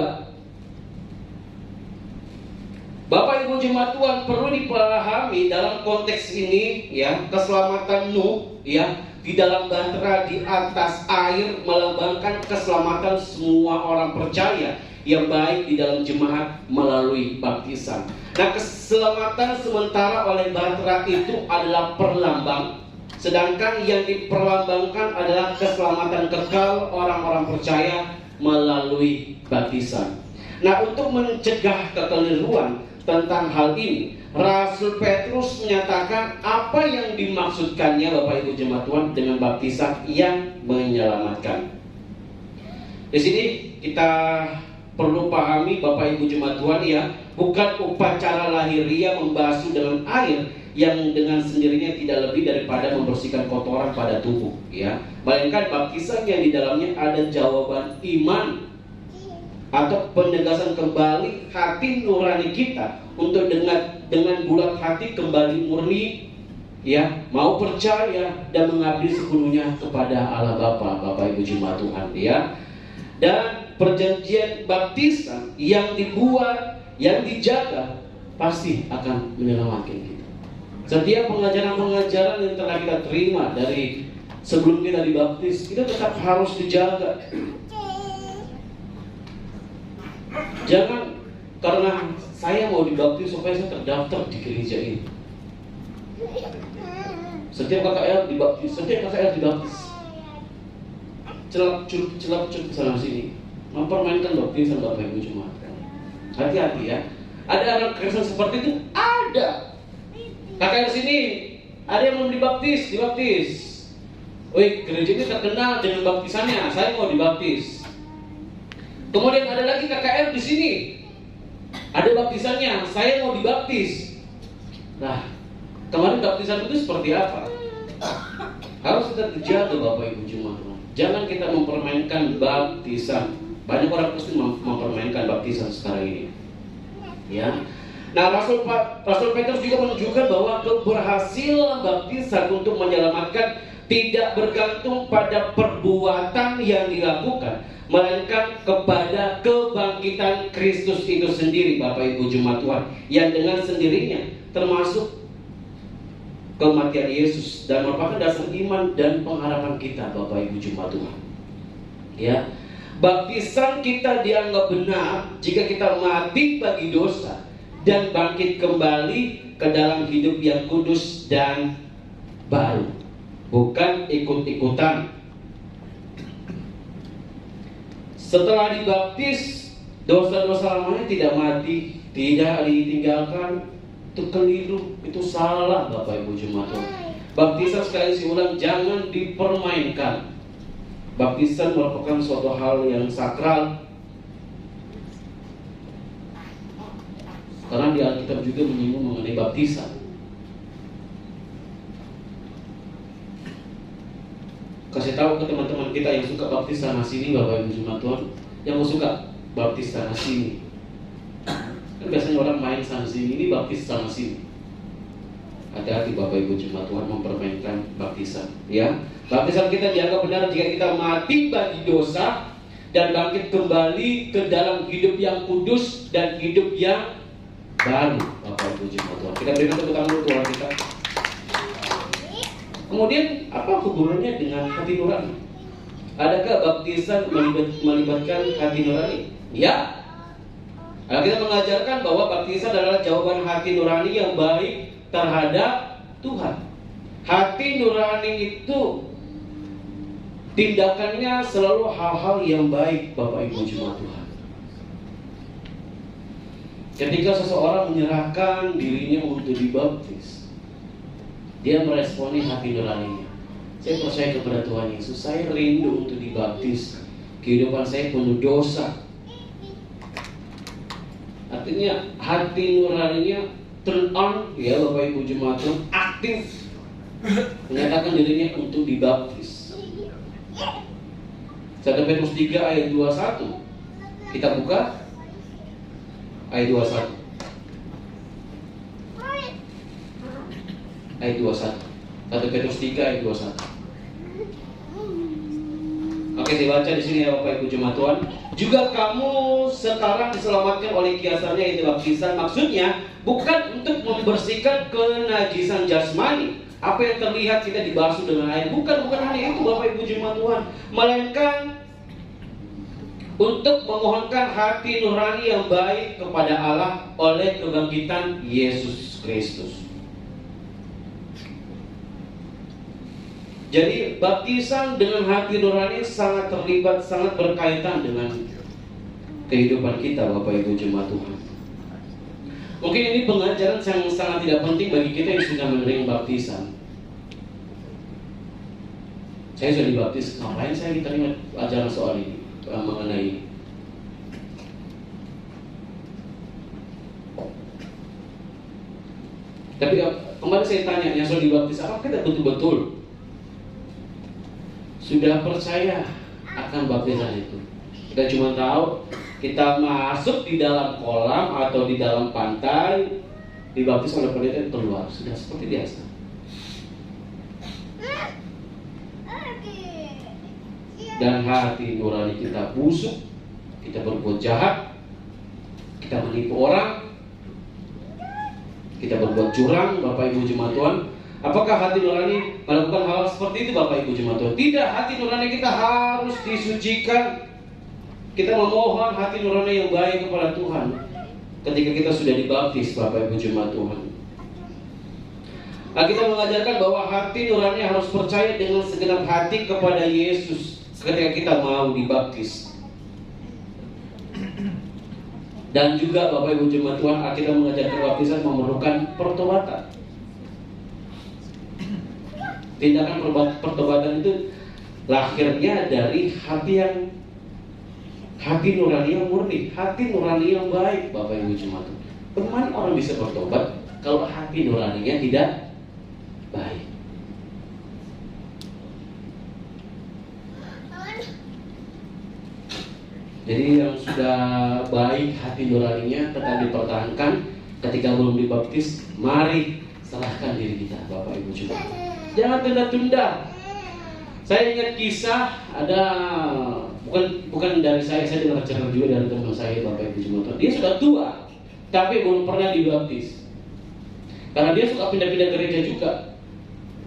Bapak Ibu Jemaat Tuhan, perlu dipahami dalam konteks ini ya, keselamatan Nuh ya di dalam bahtera di atas air melambangkan keselamatan semua orang percaya yang baik di dalam jemaat melalui baptisan. Nah, keselamatan sementara oleh bahtera itu adalah perlambang, sedangkan yang diperlambangkan adalah keselamatan kekal orang-orang percaya melalui baptisan. Nah, untuk mencegah kekeliruan tentang hal ini, Rasul Petrus menyatakan apa yang dimaksudkannya Bapak Ibu Jemaat Tuhan dengan baptisan yang menyelamatkan. Di sini kita perlu pahami Bapak Ibu Jemaat Tuhan ya, bukan upacara lahiriah membasuh dengan air yang dengan sendirinya tidak lebih daripada membersihkan kotoran pada tubuh ya, melainkan baptisan yang di dalamnya ada jawaban iman atau penegasan kembali hati nurani kita untuk dengan bulat hati kembali murni ya, mau percaya dan mengabdi sepenuhnya kepada Allah Bapa, Bapak Ibu Jemaat Tuhan ya. Dan perjanjian baptisan yang dibuat, yang dijaga pasti akan menyelamatkan kita. Setiap pengajaran-pengajaran yang telah kita terima dari sebelum kita dibaptis, kita tetap harus dijaga. Jangan karena saya mau dibaptis supaya saya terdaftar di gereja ini. Setiap KKR dibaptis, celap sana sini, mempermainkan baptisan Bapak Ibu Jemaat. Hati-hati ya. Ada anak Kristen seperti itu, ada. KKR sini ada yang belum dibaptis. Wih, gereja ini terkenal dengan baptisannya, saya mau dibaptis. Kemudian ada lagi KKR di sini, ada baptisannya, saya mau dibaptis. Nah, kemarin baptisan itu seperti apa? Harus kita dijaga Bapak Ibu Jemaat. Jangan kita mempermainkan baptisan. Banyak orang Kristen mempermainkan baptisan sekarang ini. Ya. Nah, Rasul Petrus juga menunjukkan bahwa keberhasilan baptisan untuk menyelamatkan tidak bergantung pada perbuatan yang dilakukan, melainkan kepada kebangkitan Kristus itu sendiri Bapak Ibu Jemaat Tuhan, yang dengan sendirinya termasuk kematian Yesus dan merupakan dasar iman dan pengharapan kita Bapak Ibu Jemaat Tuhan. Ya, baptisan kita dianggap benar jika kita mati bagi dosa dan bangkit kembali ke dalam hidup yang kudus dan baru, bukan ikut-ikutan. Setelah dibaptis, dosa-dosa lamanya tidak mati, tidak ditinggalkan. Itu keliru, itu salah Bapak Ibu Jemaat Tuhan. Baptisan sekali lagi ulang, jangan dipermainkan. Baptisan merupakan suatu hal yang sakral. Karena di Alkitab juga menyinggung mengenai baptisan. Kasih tahu ke teman-teman kita yang suka baptis sana sini Bapak Ibu Jemaat Tuhan, yang mau suka baptis sana sini. Kan biasanya orang main sana sini, ini baptis sana sini. Hati-hati Bapak Ibu Jemaat Tuhan mempermainkan baptisan ya. Baptisan kita dianggap benar jika kita mati bagi dosa dan bangkit kembali ke dalam hidup yang kudus dan hidup yang baru. Bapak Ibu jemaat Tuhan, kita berikan tepuk tangan untuk Tuhan kita. Kemudian apa hubungannya dengan hati nurani? Adakah baptisan melibatkan hati nurani? Ya. Kita mengajarkan bahwa baptisan adalah jawaban hati nurani yang baik terhadap Tuhan. Hati nurani itu tindakannya selalu hal-hal yang baik, Bapak Ibu jemaat Tuhan. Ketika seseorang menyerahkan dirinya untuk dibaptis, dia meresponi hati nuraninya. Saya percaya kepada Tuhan Yesus, saya rindu untuk dibaptis. Kehidupan saya penuh dosa. Artinya hati nuraninya turn on, ya Bapak Ibu jemaat Tuhan, aktif menyatakan dirinya untuk dibaptis. 1 Petrus 3 ayat 21. Kita buka ayat 21. Ayat 21. 1 Petrus 3 ayat 21. Oke, saya baca di sini ya Bapak Ibu jemaat Tuhan. Juga kamu sekarang diselamatkan oleh kiasannya, yaitu baptisan. Maksudnya bukan untuk membersihkan kenajisan jasmani, apa yang terlihat kita dibasuh dengan air. Bukan hanya itu Bapak Ibu jemaat Tuhan, melainkan untuk memohonkan hati nurani yang baik kepada Allah oleh kebangkitan Yesus Kristus. Jadi baptisan dengan hati nurani sangat terlibat, sangat berkaitan dengan kehidupan kita Bapak Ibu jemaat Tuhan. Mungkin ini pengajaran yang sangat tidak penting bagi kita yang sudah menerima baptisan. Saya sudah dibaptis, ngapain saya diterima ajaran soal ini, mengenai ini? Tapi kemarin saya tanya, yang sudah dibaptis, apa kita betul-betul sudah percaya akan baptisan itu? Kita cuma tahu kita masuk di dalam kolam atau di dalam pantai, dibaptis oleh pendeta, keluar, sudah seperti biasa. Dan hati nurani kita busuk, kita berbuat jahat, kita menipu orang, kita berbuat curang, Bapak Ibu jemaat Tuhan. Apakah hati nurani melakukan hal seperti itu Bapak Ibu jemaat Tuhan? Tidak, hati nurani kita harus disucikan. Kita memohon hati nurani yang baik kepada Tuhan ketika kita sudah dibaptis Bapak Ibu jemaat Tuhan. Kita mengajarkan bahwa hati nurani harus percaya dengan segenap hati kepada Yesus ketika kita mau dibaptis. Dan juga Bapak Ibu jemaat Tuhan, kita mengajarkan baptisan memerlukan pertobatan. Tindakan pertobatan itu lahirnya dari hati nurani yang murni, hati nurani yang baik, Bapak Ibu jemaat Tuhan. Bagaimana orang bisa bertobat kalau hati nuraninya tidak baik? Jadi yang sudah baik hati nuraninya tetap dipertahankan. Ketika belum dibaptis, mari serahkan diri kita Bapak Ibu jemaat. Jangan tunda-tunda. Saya ingat kisah, ada bukan dari saya dengar cerita juga dari teman saya Bapak Ibu jemaat. Dia sudah tua, tapi belum pernah dibaptis. Karena dia suka pindah-pindah gereja juga.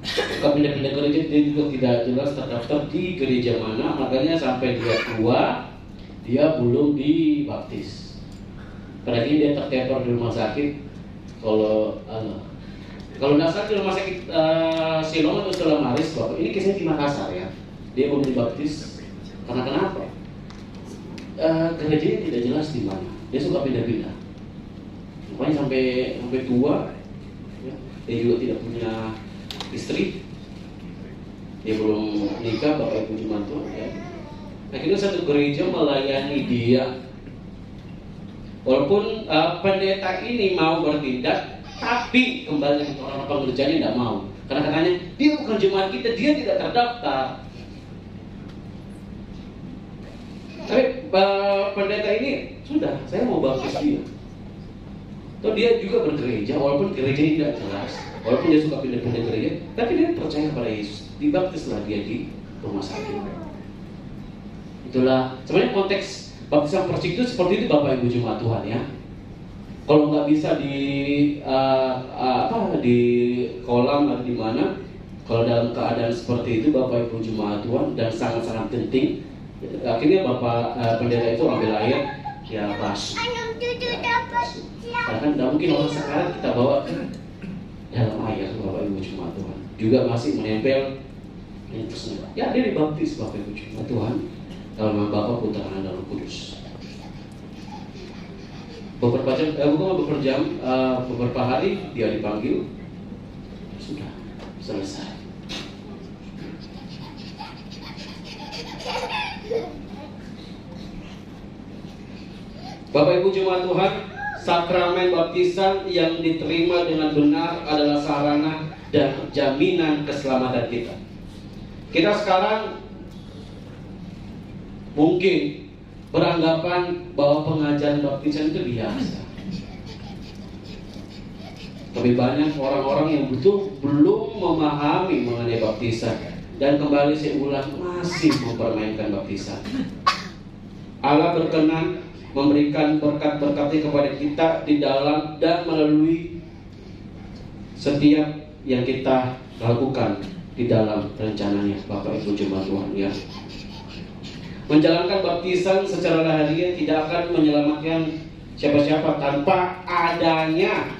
Suka pindah-pindah gereja, dia juga tidak jelas terdaftar di gereja mana. Makanya sampai dia tua, dia belum dibaptis. Berarti dia tertempor di rumah sakit. Kalau nggak salah di rumah sakit Silom atau Stella Maris, Bapak. Ini kisahnya di Makassar ya. Dia belum dibaptis. Karena kenapa? Gerejanya tidak jelas di mana. Dia suka pindah-pindah. Pokoknya sampai tua. Ya. Dia juga tidak punya istri. Dia belum nikah, Bapak Ibu jemaat Tuhan. Ya. Akhirnya satu gereja melayani dia. Walaupun pendeta ini mau bertindak, tapi kembali orang pengerjanya tidak mau. Karena katanya dia bukan jemaat kita, dia tidak terdaftar. Tapi pendeta ini sudah, saya mau baptis dia. Atau dia juga bergereja, walaupun gerejanya tidak jelas, walaupun dia suka pindah-pindah gereja, tapi dia percaya kepada Yesus. Dibaptislah dia di rumah sakit. Itulah sebenarnya konteks baptisan persik itu seperti itu Bapak Ibu jemaat Tuhan ya. Kalau nggak bisa di kolam atau di mana, kalau dalam keadaan seperti itu Bapak Ibu jemaat Tuhan dan sangat-sangat penting, akhirnya Bapak pendeta itu ambil air ya basuh. Karena kan tidak mungkin orang sekarang kita bawa ke dalam air Bapak Ibu jemaat Tuhan, juga masih menempel terus ya dia dibaptis Bapak Ibu jemaat Tuhan dalam nama Bapa, Putra dan Roh Kudus. Beberapa hari dia dipanggil, sudah selesai. Bapak Ibu jemaat Tuhan, sakramen baptisan yang diterima dengan benar adalah sarana dan jaminan keselamatan kita. Kita sekarang mungkin beranggapan bahwa pengajaran baptisan itu biasa. Lebih banyak orang-orang yang belum memahami mengenai baptisan. Dan kembali saya ulang, masih mempermainkan baptisan. Allah berkenan memberikan berkat-berkatnya kepada kita di dalam dan melalui setiap yang kita lakukan di dalam rencananya Bapak Ibu jemaat Tuhan ya. Menjalankan baptisan secara lahiriah tidak akan menyelamatkan siapa-siapa tanpa adanya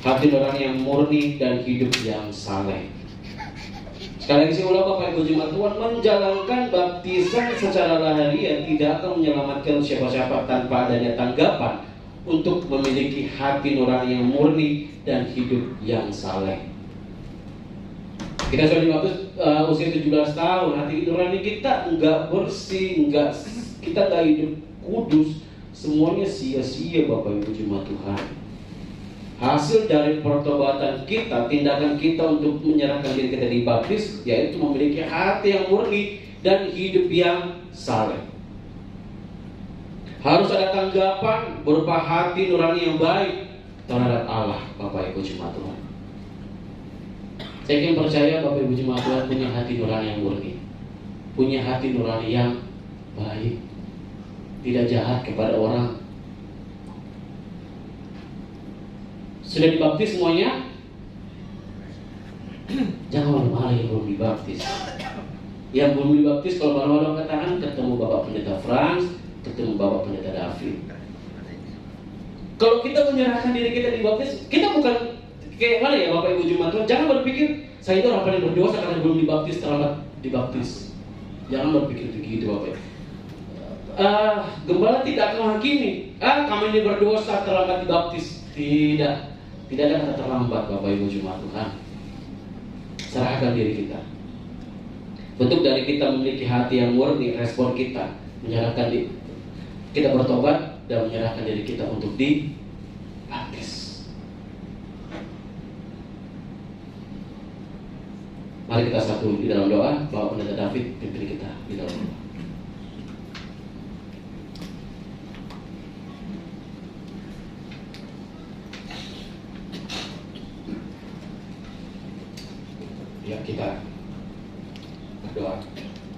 hati nurani yang murni dan hidup yang saleh. Sekali lagi saya ulang Bapak Ibu jemaat Tuhan, menjalankan baptisan secara lahiriah tidak akan menyelamatkan siapa-siapa tanpa adanya tanggapan untuk memiliki hati nurani yang murni dan hidup yang saleh. Kita sudah dibaptis usia 17 tahun, hati nurani kita enggak bersih, kita enggak hidup kudus, semuanya sia-sia Bapak Ibu jemaat Tuhan. Hasil dari pertobatan kita, tindakan kita untuk menyerahkan diri kita dibaptis, yaitu memiliki hati yang murni dan hidup yang saleh. Harus ada tanggapan berupa hati nurani yang baik terhadap Allah Bapak Ibu jemaat Tuhan. Saya ingin percaya Bapak Ibu jemaat Tuhan punya hati nurani yang murni, punya hati nurani yang baik, tidak jahat kepada orang. Sudah dibaptis semuanya? Jangan malu-malu yang belum dibaptis. Yang belum dibaptis kalau malu-malu katakan ketemu Bapak Pendeta Frans, ketemu Bapak Pendeta David. Kalau kita menyerahkan diri kita dibaptis, kita bukan kayak mana ya Bapak Ibu jemaat Tuhan. Jangan berpikir saya itu orang paling berdosa karena belum dibaptis, terlambat dibaptis. Jangan berpikir begitu Bapak. Gembala tidak menghakimi. Kami ini berdosa terlambat dibaptis. Tidak ada kata terlambat Bapak Ibu jemaat Tuhan. Serahkan diri kita. Bentuk dari kita memiliki hati yang murni, respon kita menyerahkan diri. Kita bertobat dan menyerahkan diri kita untuk dibaptis. Mari kita satu di dalam doa. Bapak Pendeta David pimpin kita di dalam doa. Ya, kita berdoa.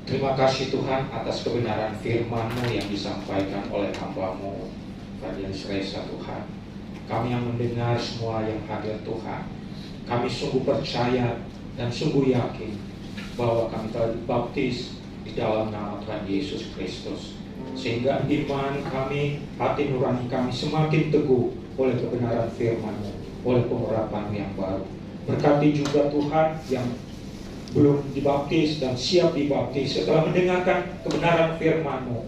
Terima kasih Tuhan atas kebenaran firman-Mu yang disampaikan oleh hamba-Mu Evangelis Reza Tuhan. Kami yang mendengar semua yang hadir Tuhan, kami sungguh percaya dan sungguh yakin bahwa kami telah dibaptis di dalam nama Tuhan Yesus Kristus, sehingga iman kami, hati nurani kami semakin teguh oleh kebenaran firman-Mu, oleh pengurapan-Mu yang baru. Berkati juga Tuhan yang belum dibaptis dan siap dibaptis setelah mendengarkan kebenaran firman-Mu.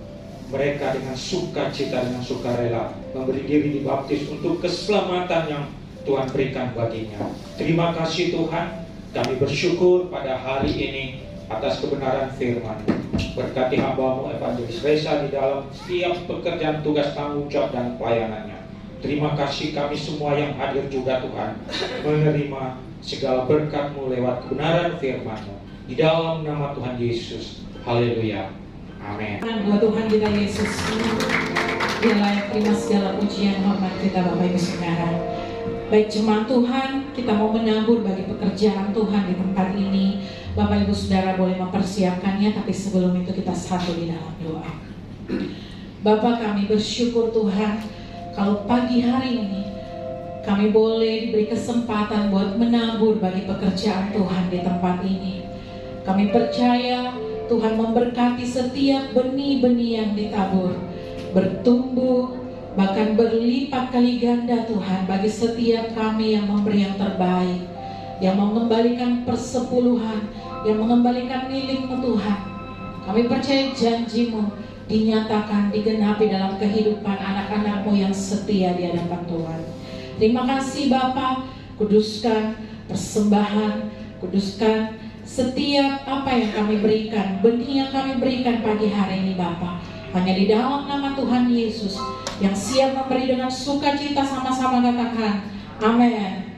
Mereka dengan sukacita, dengan sukarela memberi diri dibaptis untuk keselamatan yang Tuhan berikan baginya. Terima kasih Tuhan. Kami bersyukur pada hari ini atas kebenaran firman-Mu. Berkati hamba-Mu Evangelis Reza di dalam setiap pekerjaan, tugas, tanggung jawab dan pelayanannya. Terima kasih kami semua yang hadir juga Tuhan menerima segala berkat-Mu lewat kebenaran firman-Mu di dalam nama Tuhan Yesus. Haleluya. Amin. Buat Tuhan kita Yesus, Dia layak terima segala pujian hormat kita Bapak Ibu saudara. Baik jemaat Tuhan, kita mau menabur bagi pekerjaan Tuhan di tempat ini. Bapak Ibu Saudara boleh mempersiapkannya, tapi sebelum itu kita satu di dalam doa. Bapa, kami bersyukur Tuhan kalau pagi hari ini kami boleh diberi kesempatan buat menabur bagi pekerjaan Tuhan di tempat ini. Kami percaya Tuhan memberkati setiap benih-benih yang ditabur, bertumbuh, bahkan berlipat kali ganda Tuhan bagi setiap kami yang memberi yang terbaik, yang mengembalikan persepuluhan, yang mengembalikan milik-Mu Tuhan. Kami percaya janji-Mu dinyatakan, digenapi dalam kehidupan anak-anak-Mu yang setia di hadapan Tuhan. Terima kasih Bapa, kuduskan persembahan, kuduskan setiap apa yang kami berikan, benih yang kami berikan pagi hari ini Bapa. Hanya di dalam nama Tuhan Yesus yang siap memberi dengan sukacita, sama-sama katakan amin.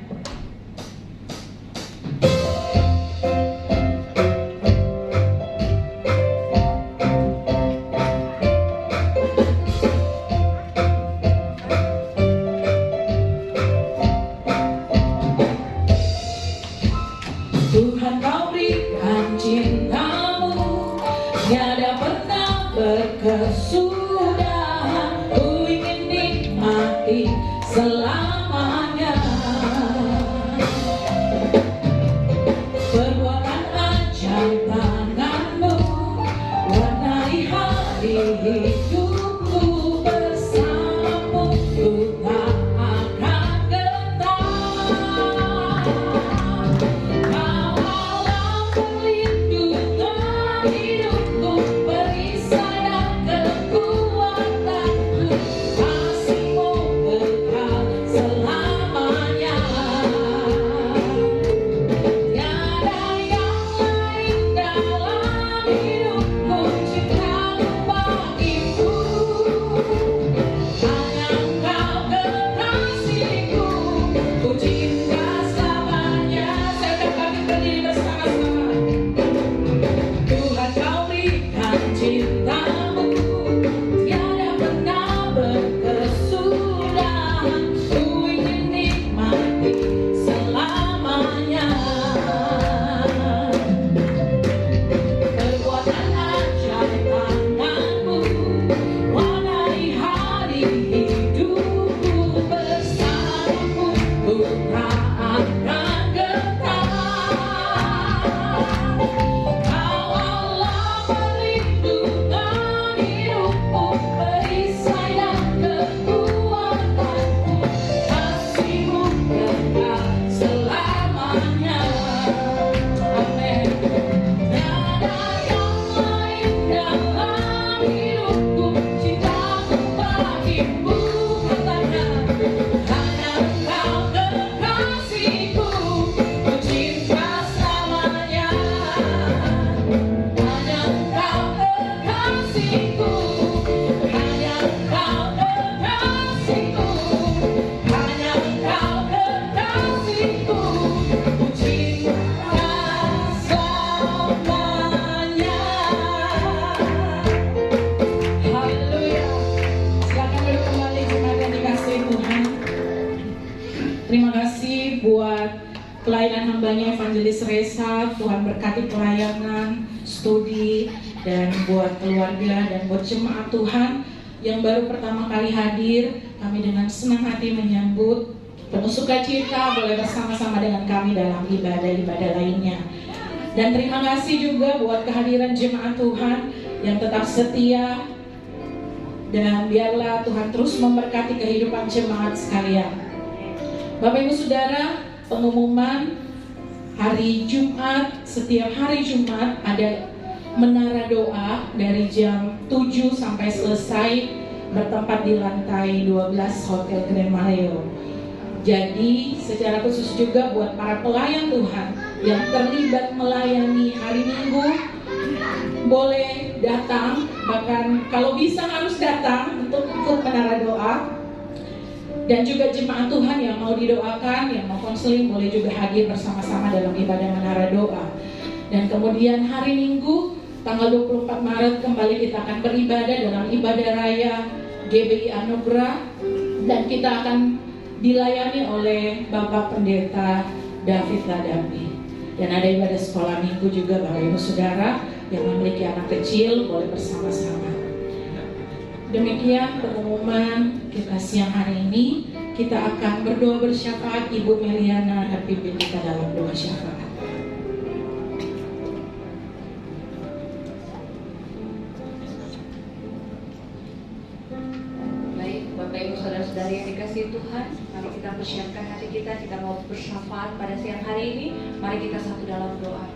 Tuhan, Kau berikan cinta-Mu, tiada pernah berkesudahan. Ku ingin nikmati selamanya perbuatan ajaib tangan-Mu, warnai hari hidupku bersama-Mu. Ku tak akan gentar. Pelayanan hambanya Evangelis Resa, Tuhan berkati pelayanan, studi, dan buat keluarga dan buat jemaat Tuhan yang baru pertama kali hadir, kami dengan senang hati menyambut, penuh sukacita boleh bersama-sama dengan kami dalam ibadah-ibadah lainnya. Dan terima kasih juga buat kehadiran jemaat Tuhan yang tetap setia, dan biarlah Tuhan terus memberkati kehidupan jemaat sekalian. Bapak Ibu Saudara, pengumuman hari Jumat, setiap hari Jumat ada menara doa dari jam 7 sampai selesai, bertempat di lantai 12 Hotel Grand Maleo. Jadi secara khusus juga buat para pelayan Tuhan yang terlibat melayani hari Minggu, boleh datang, bahkan kalau bisa harus datang untuk ikut menara doa. Dan juga jemaat Tuhan yang mau didoakan, yang mau konseling, boleh juga hadir bersama-sama dalam ibadah menara doa. Dan kemudian hari Minggu tanggal 24 Maret kembali kita akan beribadah dalam ibadah raya GBI Anugerah, dan kita akan dilayani oleh Bapak Pendeta David Ladapi. Dan ada ibadah sekolah minggu juga Bapak Ibu Saudara yang memiliki anak kecil boleh bersama-sama. Demikian pengumuman kita siang hari ini. Kita akan berdoa bersyafaat. Ibu Meliana akan pimpin kita dalam doa syafaat. Baik, Bapak Ibu Saudara-saudari yang dikasihi Tuhan, mari kita persiapkan hati kita mau bersyafaat pada siang hari ini. Mari kita satu dalam doa.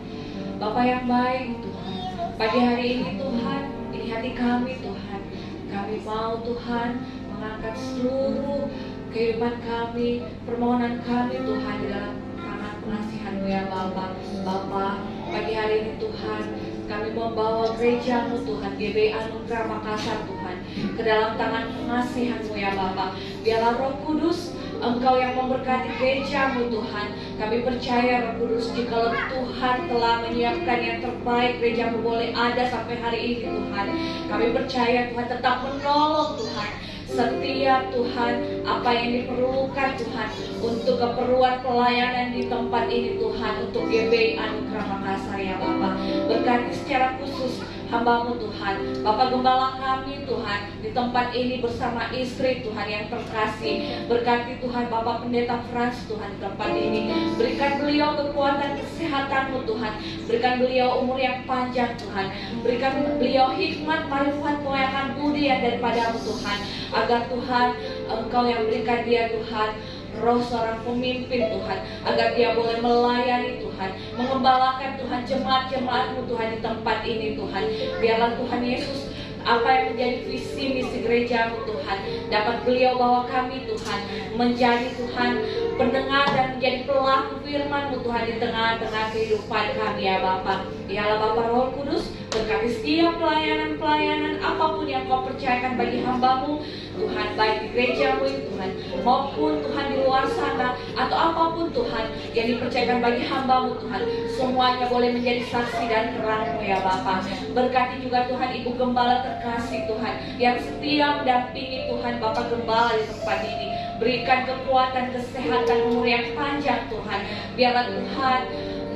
Bapa yang baik Tuhan, pagi hari ini Tuhan, ini hati kami Tuhan. Kami mau Tuhan mengangkat seluruh kehidupan kami, permohonan kami Tuhan di dalam tangan pengasihan-Mu ya Bapa. Bapa, pagi hari ini Tuhan, kami membawa gereja-Mu Tuhan, GBI Anugerah Makassar Tuhan, ke dalam tangan pengasihan-Mu ya Bapa. Biarlah Roh Kudus, Engkau yang memberkati gereja-Mu Tuhan. Kami percaya Roh Kudus, jikalau Tuhan telah menyiapkan yang terbaik, gereja-Mu boleh ada sampai hari ini Tuhan. Kami percaya Tuhan tetap menolong Tuhan setiap Tuhan apa yang diperlukan Tuhan untuk keperluan pelayanan di tempat ini Tuhan, untuk GBI Anugerah Makassar ya Bapa. Berkati secara khusus hamba-Mu Tuhan, Bapak Gembala kami Tuhan di tempat ini bersama istri Tuhan yang terkasih. Berkati Tuhan Bapak Pendeta Frans Tuhan di tempat ini. Berikan beliau kekuatan kesehatan-Mu Tuhan. Berikan beliau umur yang panjang Tuhan. Berikan beliau hikmat, marifat, pengayakan budi yang daripada-Mu Tuhan. Agar Tuhan Engkau yang berikan dia Tuhan roh seorang pemimpin Tuhan, agar dia boleh melayani Tuhan, mengembalakan Tuhan jemaat-jemaat-Mu Tuhan di tempat ini Tuhan. Biarlah Tuhan Yesus apa yang menjadi visi misi gereja-Mu Tuhan dapat beliau bawa kami Tuhan menjadi Tuhan pendengar dan menjadi pelaku firman-Mu Tuhan di tengah-tengah kehidupan kami ya Bapa. Biarlah Bapa Roh Kudus berkati setiap pelayanan-pelayanan apapun yang Kau percayakan bagi hamba-Mu Tuhan, baik di gereja-Mu Tuhan maupun Tuhan di luar sana, atau apapun Tuhan yang dipercayakan bagi hamba-Mu Tuhan, semuanya boleh menjadi saksi dan terang-Mu ya Bapa. Berkati juga Tuhan Ibu Gembala terkasih Tuhan yang setia mendampingi Tuhan Bapak Gembala di tempat ini. Berikan kekuatan, kesehatan, umur yang panjang Tuhan. Biarlah Tuhan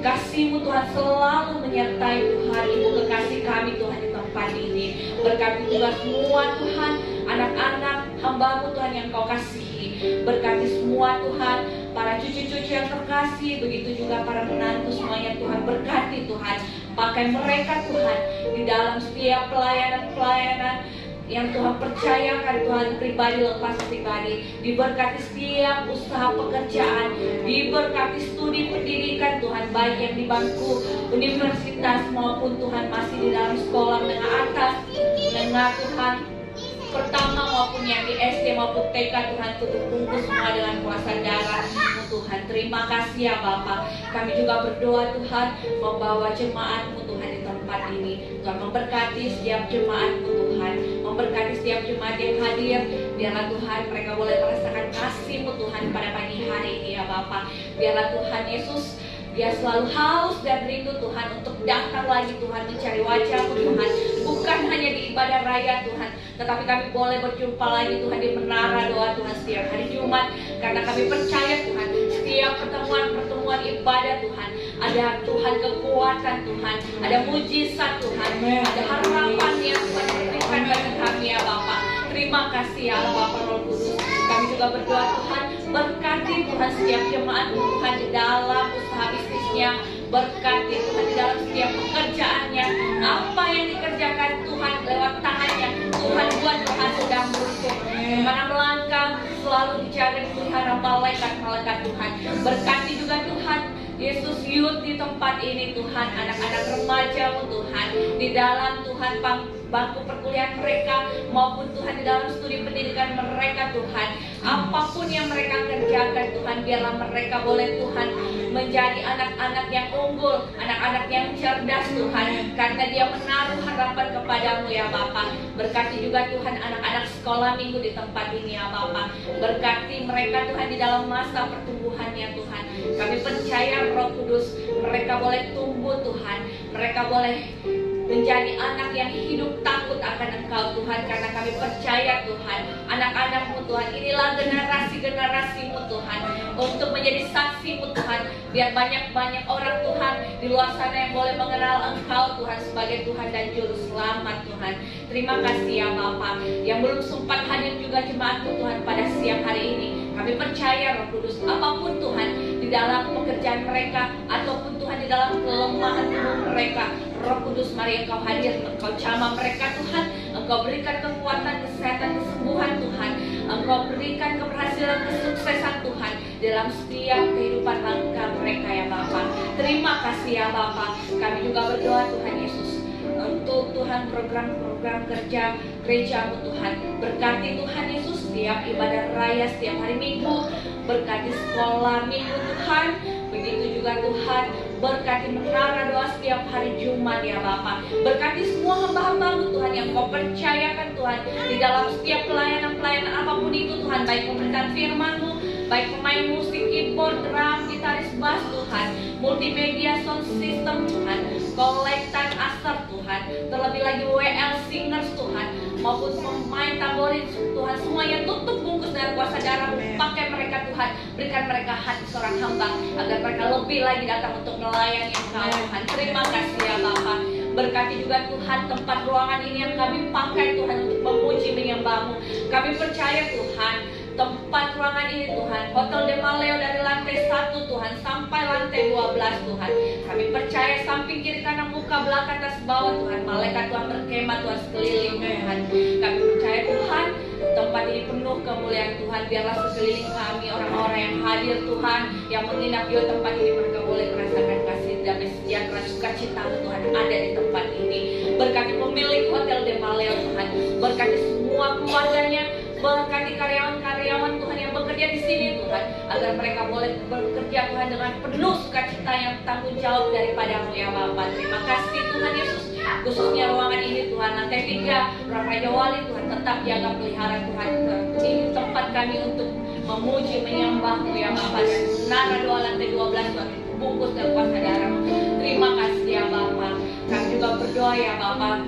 kasih-Mu Tuhan selalu menyertai Tuhan Ibu kekasih kami Tuhan di tempat ini. Berkati juga semua Tuhan anak-anak hamba-Mu Tuhan yang Kau kasihi. Berkati semua Tuhan para cucu-cucu yang terkasih, begitu juga para menantu semuanya Tuhan. Berkati Tuhan, pakai mereka Tuhan di dalam setiap pelayanan-pelayanan yang Tuhan percayakan Tuhan, pribadi lepas pribadi. Diberkati setiap usaha pekerjaan, diberkati studi pendidikan Tuhan, baik yang di bangku universitas maupun Tuhan masih di dalam sekolah menengah atas, menengah Tuhan pertama maupun yang di SD maupun TK Tuhan, tutup bungkus semua dengan kuasa darah-Mu Tuhan. Terima kasih ya Bapa. Kami juga berdoa Tuhan membawa jemaat-Mu Tuhan di tempat ini. Tuhan memberkati setiap jemaat-Mu Tuhan, memberkati setiap jemaat yang hadir. Biarlah Tuhan mereka boleh merasakan kasih-Mu Tuhan pada pagi hari ini ya Bapa. Biarlah Tuhan Yesus dia selalu haus dan rindu Tuhan untuk datang lagi Tuhan mencari wajah-Mu Tuhan. Bukan hanya di ibadah raya Tuhan, tetapi kami boleh berjumpa lagi Tuhan di menara doa Tuhan setiap hari Jumat. Karena kami percaya Tuhan setiap pertemuan ibadah Tuhan ada Tuhan kekuatan Tuhan, ada mujizat Tuhan, ada harapan yang Tuhan berikan bagi kami ya Bapa. Terima kasih ya Allah Bapa Roh Kudus. Kami juga berdoa Tuhan berkati Tuhan setiap jemaat Tuhan di dalam usaha bisnisnya. Berkati Tuhan di dalam setiap pekerjaannya. Apa yang dikerjakan Tuhan lewat tangannya, Tuhan buat Tuhan sedang beruntung. Karena melangkah selalu dijaga Tuhan malaikat-malaikat Tuhan. Berkati juga Tuhan Yesus youth di tempat ini Tuhan, anak-anak remaja-Mu Tuhan, di dalam Tuhan bangku perkuliahan mereka maupun Tuhan di dalam studi pendidikan mereka Tuhan. Apapun yang mereka kerjakan Tuhan, biarlah mereka boleh Tuhan menjadi anak-anak yang unggul, anak-anak yang cerdas Tuhan, karena dia menaruh harapan kepada-Mu ya Bapa. Berkati juga Tuhan anak-anak sekolah minggu di tempat ini ya Bapa. Berkati mereka Tuhan di dalam masa pertumbuhannya Tuhan. Kami percaya Roh Kudus mereka boleh tumbuh Tuhan, mereka boleh menjadi anak yang hidup takut akan Engkau Tuhan. Karena kami percaya Tuhan anak-anak-Mu Tuhan inilah generasi-generasi-Mu Tuhan. untuk menjadi saksi-Mu Tuhan. Biar banyak-banyak orang Tuhan di luar sana yang boleh mengenal Engkau Tuhan sebagai Tuhan dan Juru Selamat Tuhan. Terima kasih ya Bapa. Yang belum sempat hadir juga jemaat-Mu Tuhan pada siang hari ini, kami percaya Roh Kudus, apapun Tuhan di dalam pekerjaan mereka ataupun Tuhan di dalam kelemahan tubuh mereka, Roh Kudus mari Engkau hadir, Engkau jamah mereka Tuhan, Engkau berikan kekuatan, kesehatan, kesembuhan Tuhan, Engkau berikan keberhasilan, kesuksesan Tuhan dalam setiap kehidupan langkah mereka ya Bapa. Terima kasih ya Bapa. Kami juga berdoa Tuhan Yesus untuk Tuhan program-program kerja gereja-Mu Tuhan. Berkati Tuhan Yesus setiap ibadah raya, setiap hari Minggu. Berkati sekolah Minggu Tuhan. Begitu juga Tuhan, berkati menara doa setiap hari Jumat ya Bapa. Berkati semua hamba-hamba-Mu Tuhan yang Kau percayakan Tuhan di dalam setiap pelayanan-pelayanan apapun itu Tuhan, baik pemberitaan firman-Mu, baik pemain musik, keyboard, drum, gitaris, bass Tuhan, multimedia, sound system Tuhan, kolektan asar Tuhan, terlebih lagi WL singers Tuhan, maupun pemain tamborin Tuhan, semuanya tutup bungkus dengan kuasa darah. Pakai mereka Tuhan, berikan mereka hati seorang hamba agar mereka lebih lagi datang untuk melayani Engkau Tuhan. Terima kasih ya Bapa. Berkati juga Tuhan tempat ruangan ini yang kami pakai Tuhan untuk memuji menyembah-Mu. Kami percaya Tuhan, tempat ruangan ini Tuhan, Hotel De Maleo dari lantai 1 Tuhan sampai lantai 12 Tuhan. Kami percaya samping kiri kanan muka belakang atas bawah Tuhan, malaikat Tuhan berkemah Tuhan sekeliling Tuhan. Kami percaya Tuhan, tempat ini penuh kemuliaan Tuhan. Biarlah sekeliling kami orang-orang yang hadir Tuhan, yang menginap di tempat ini, mereka boleh merasakan kasih damai sejahtera sukacita Tuhan ada di tempat ini. Berkati pemilik Hotel De Maleo Tuhan, berkati semua keluarganya, berkati karyawan-karyawan Tuhan yang bekerja di sini Tuhan, agar mereka boleh bekerja Tuhan dengan penuh sukacita yang tanggung jawab daripada-Mu ya Bapa. Terima kasih Tuhan Yesus, khususnya ruangan ini Tuhan, lantai 3 Ruang Raja Wali Tuhan, tetap jaga pelihara Tuhan. Ini tempat kami untuk memuji menyembah-Mu ya Bapa, dan menara doa lantai 12 Tuhan bungkus dan kuasa darah-Mu. Terima kasih ya Bapa. Kami juga berdoa ya Bapa,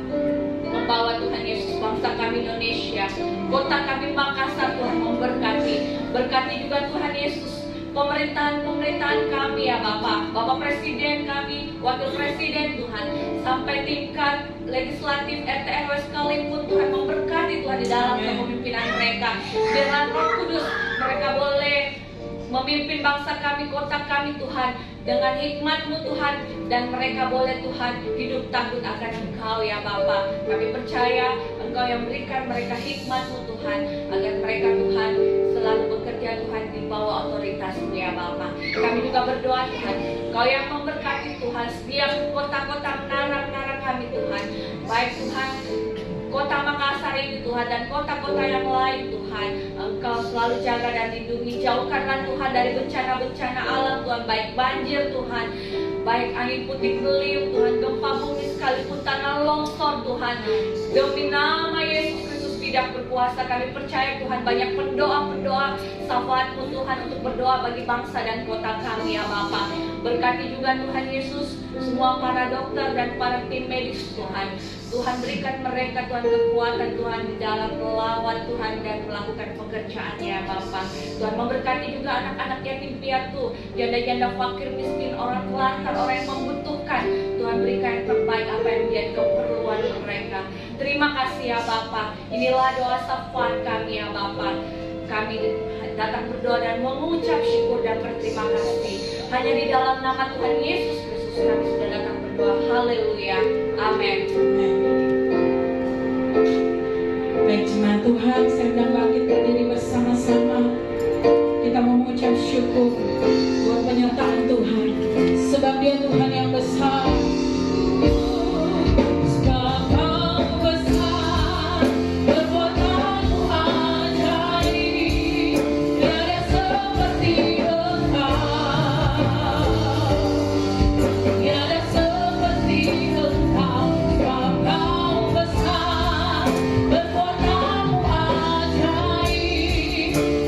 membawa Tuhan Yesus bangsa kami Indonesia, kota kami Makassar Tuhan memberkati. Berkati juga Tuhan Yesus pemerintahan kami ya Bapak, Bapak Presiden kami, Wakil Presiden Tuhan, sampai tingkat legislatif RT RW sekalipun Tuhan memberkati Tuhan di dalam kepemimpinan mereka. Biarlah Roh Kudus mereka boleh memimpin bangsa kami, kota kami Tuhan, dengan hikmat-Mu Tuhan, dan mereka boleh Tuhan hidup takut akan Engkau ya Bapa. Kami percaya Engkau yang berikan mereka hikmat-Mu Tuhan, agar mereka Tuhan selalu bekerja Tuhan di bawah otoritas-Mu ya Bapa. Kami juga berdoa Tuhan, Engkau yang memberkati Tuhan setiap kota-kota menara-menara kami Tuhan, baik Tuhan kota Makassar ini Tuhan dan kota-kota yang lain Tuhan. Engkau selalu jaga dan lindungi, jauhkanlah Tuhan dari bencana-bencana alam Tuhan, baik banjir Tuhan, baik angin puting beliung Tuhan, gempa bumi sekalipun tanah longsor Tuhan. Demi nama Yesus Kristus tidak berkuasa, kami percaya Tuhan banyak pendoa-pendoa syafaat-Mu Tuhan untuk berdoa bagi bangsa dan kota kami ya Bapa. Berkati juga Tuhan Yesus semua para dokter dan para tim medis Tuhan. Tuhan berikan mereka Tuhan kekuatan Tuhan di dalam melawan Tuhan dan melakukan pekerjaannya Bapa. Tuhan memberkati juga anak-anak yatim piatu, janda-janda fakir miskin, orang telantar, orang yang membutuhkan. Tuhan berikan yang terbaik apa yang menjadi keperluan mereka. Terima kasih ya Bapa. Inilah doa syafaat kami ya Bapa. Kami datang berdoa dan mengucap syukur dan berterima kasih. Hanya di dalam nama Tuhan Yesus Kristus kami sudah datang berdoa. Haleluya. Amin. Baik jemaat Tuhan, saya undang bangkit berdiri bersama-sama. Kita mengucap syukur buat penyertaan Tuhan, sebab Dia Tuhan yang besar.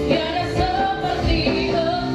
Tiada seperti Engkau.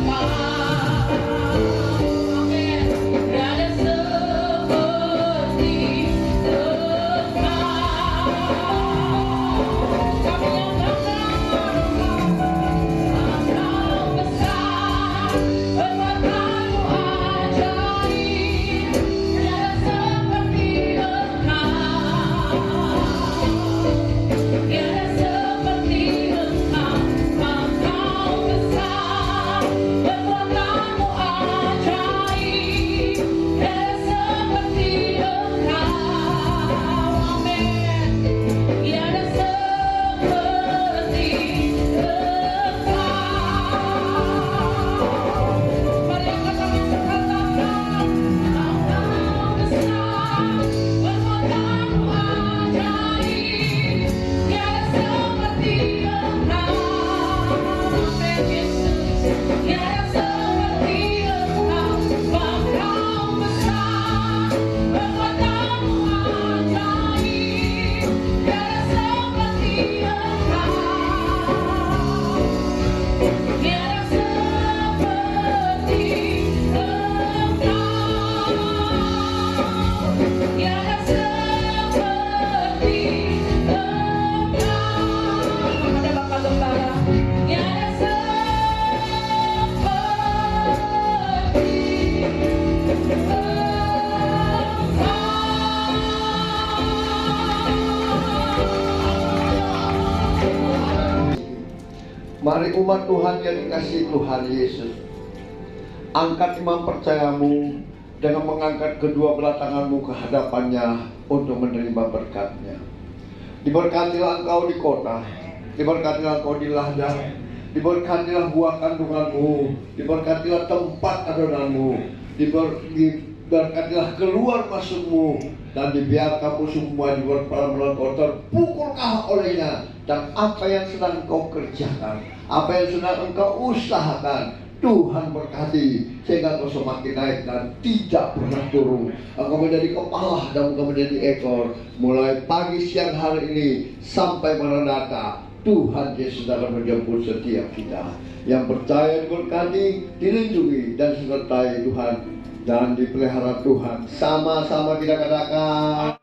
Mari umat Tuhan yang dikasihi Tuhan Yesus, angkat iman percayamu dengan mengangkat kedua belah tanganmu ke hadapannya untuk menerima berkat-Nya. Diberkatilah engkau di kota, diberkatilah engkau di ladang, diberkatilah buah kandunganmu, diberkatilah tempat adonanmu, diberkatilah keluar masukmu, dan dibiarkan semua di luar kau terpukulkah olehnya. Dan apa yang sedang engkau kerjakan, apa yang sedang engkau usahakan, Tuhan berkati sehingga engkau semakin naik dan tidak pernah turun. Engkau menjadi kepala dan engkau menjadi ekor. Mulai pagi siang hari ini sampai Maranatha, Tuhan Yesus akan menjemput setiap kita. Yang percaya diberkati, dilindungi dan disertai Tuhan dan dipelihara Tuhan. Sama-sama kita katakan.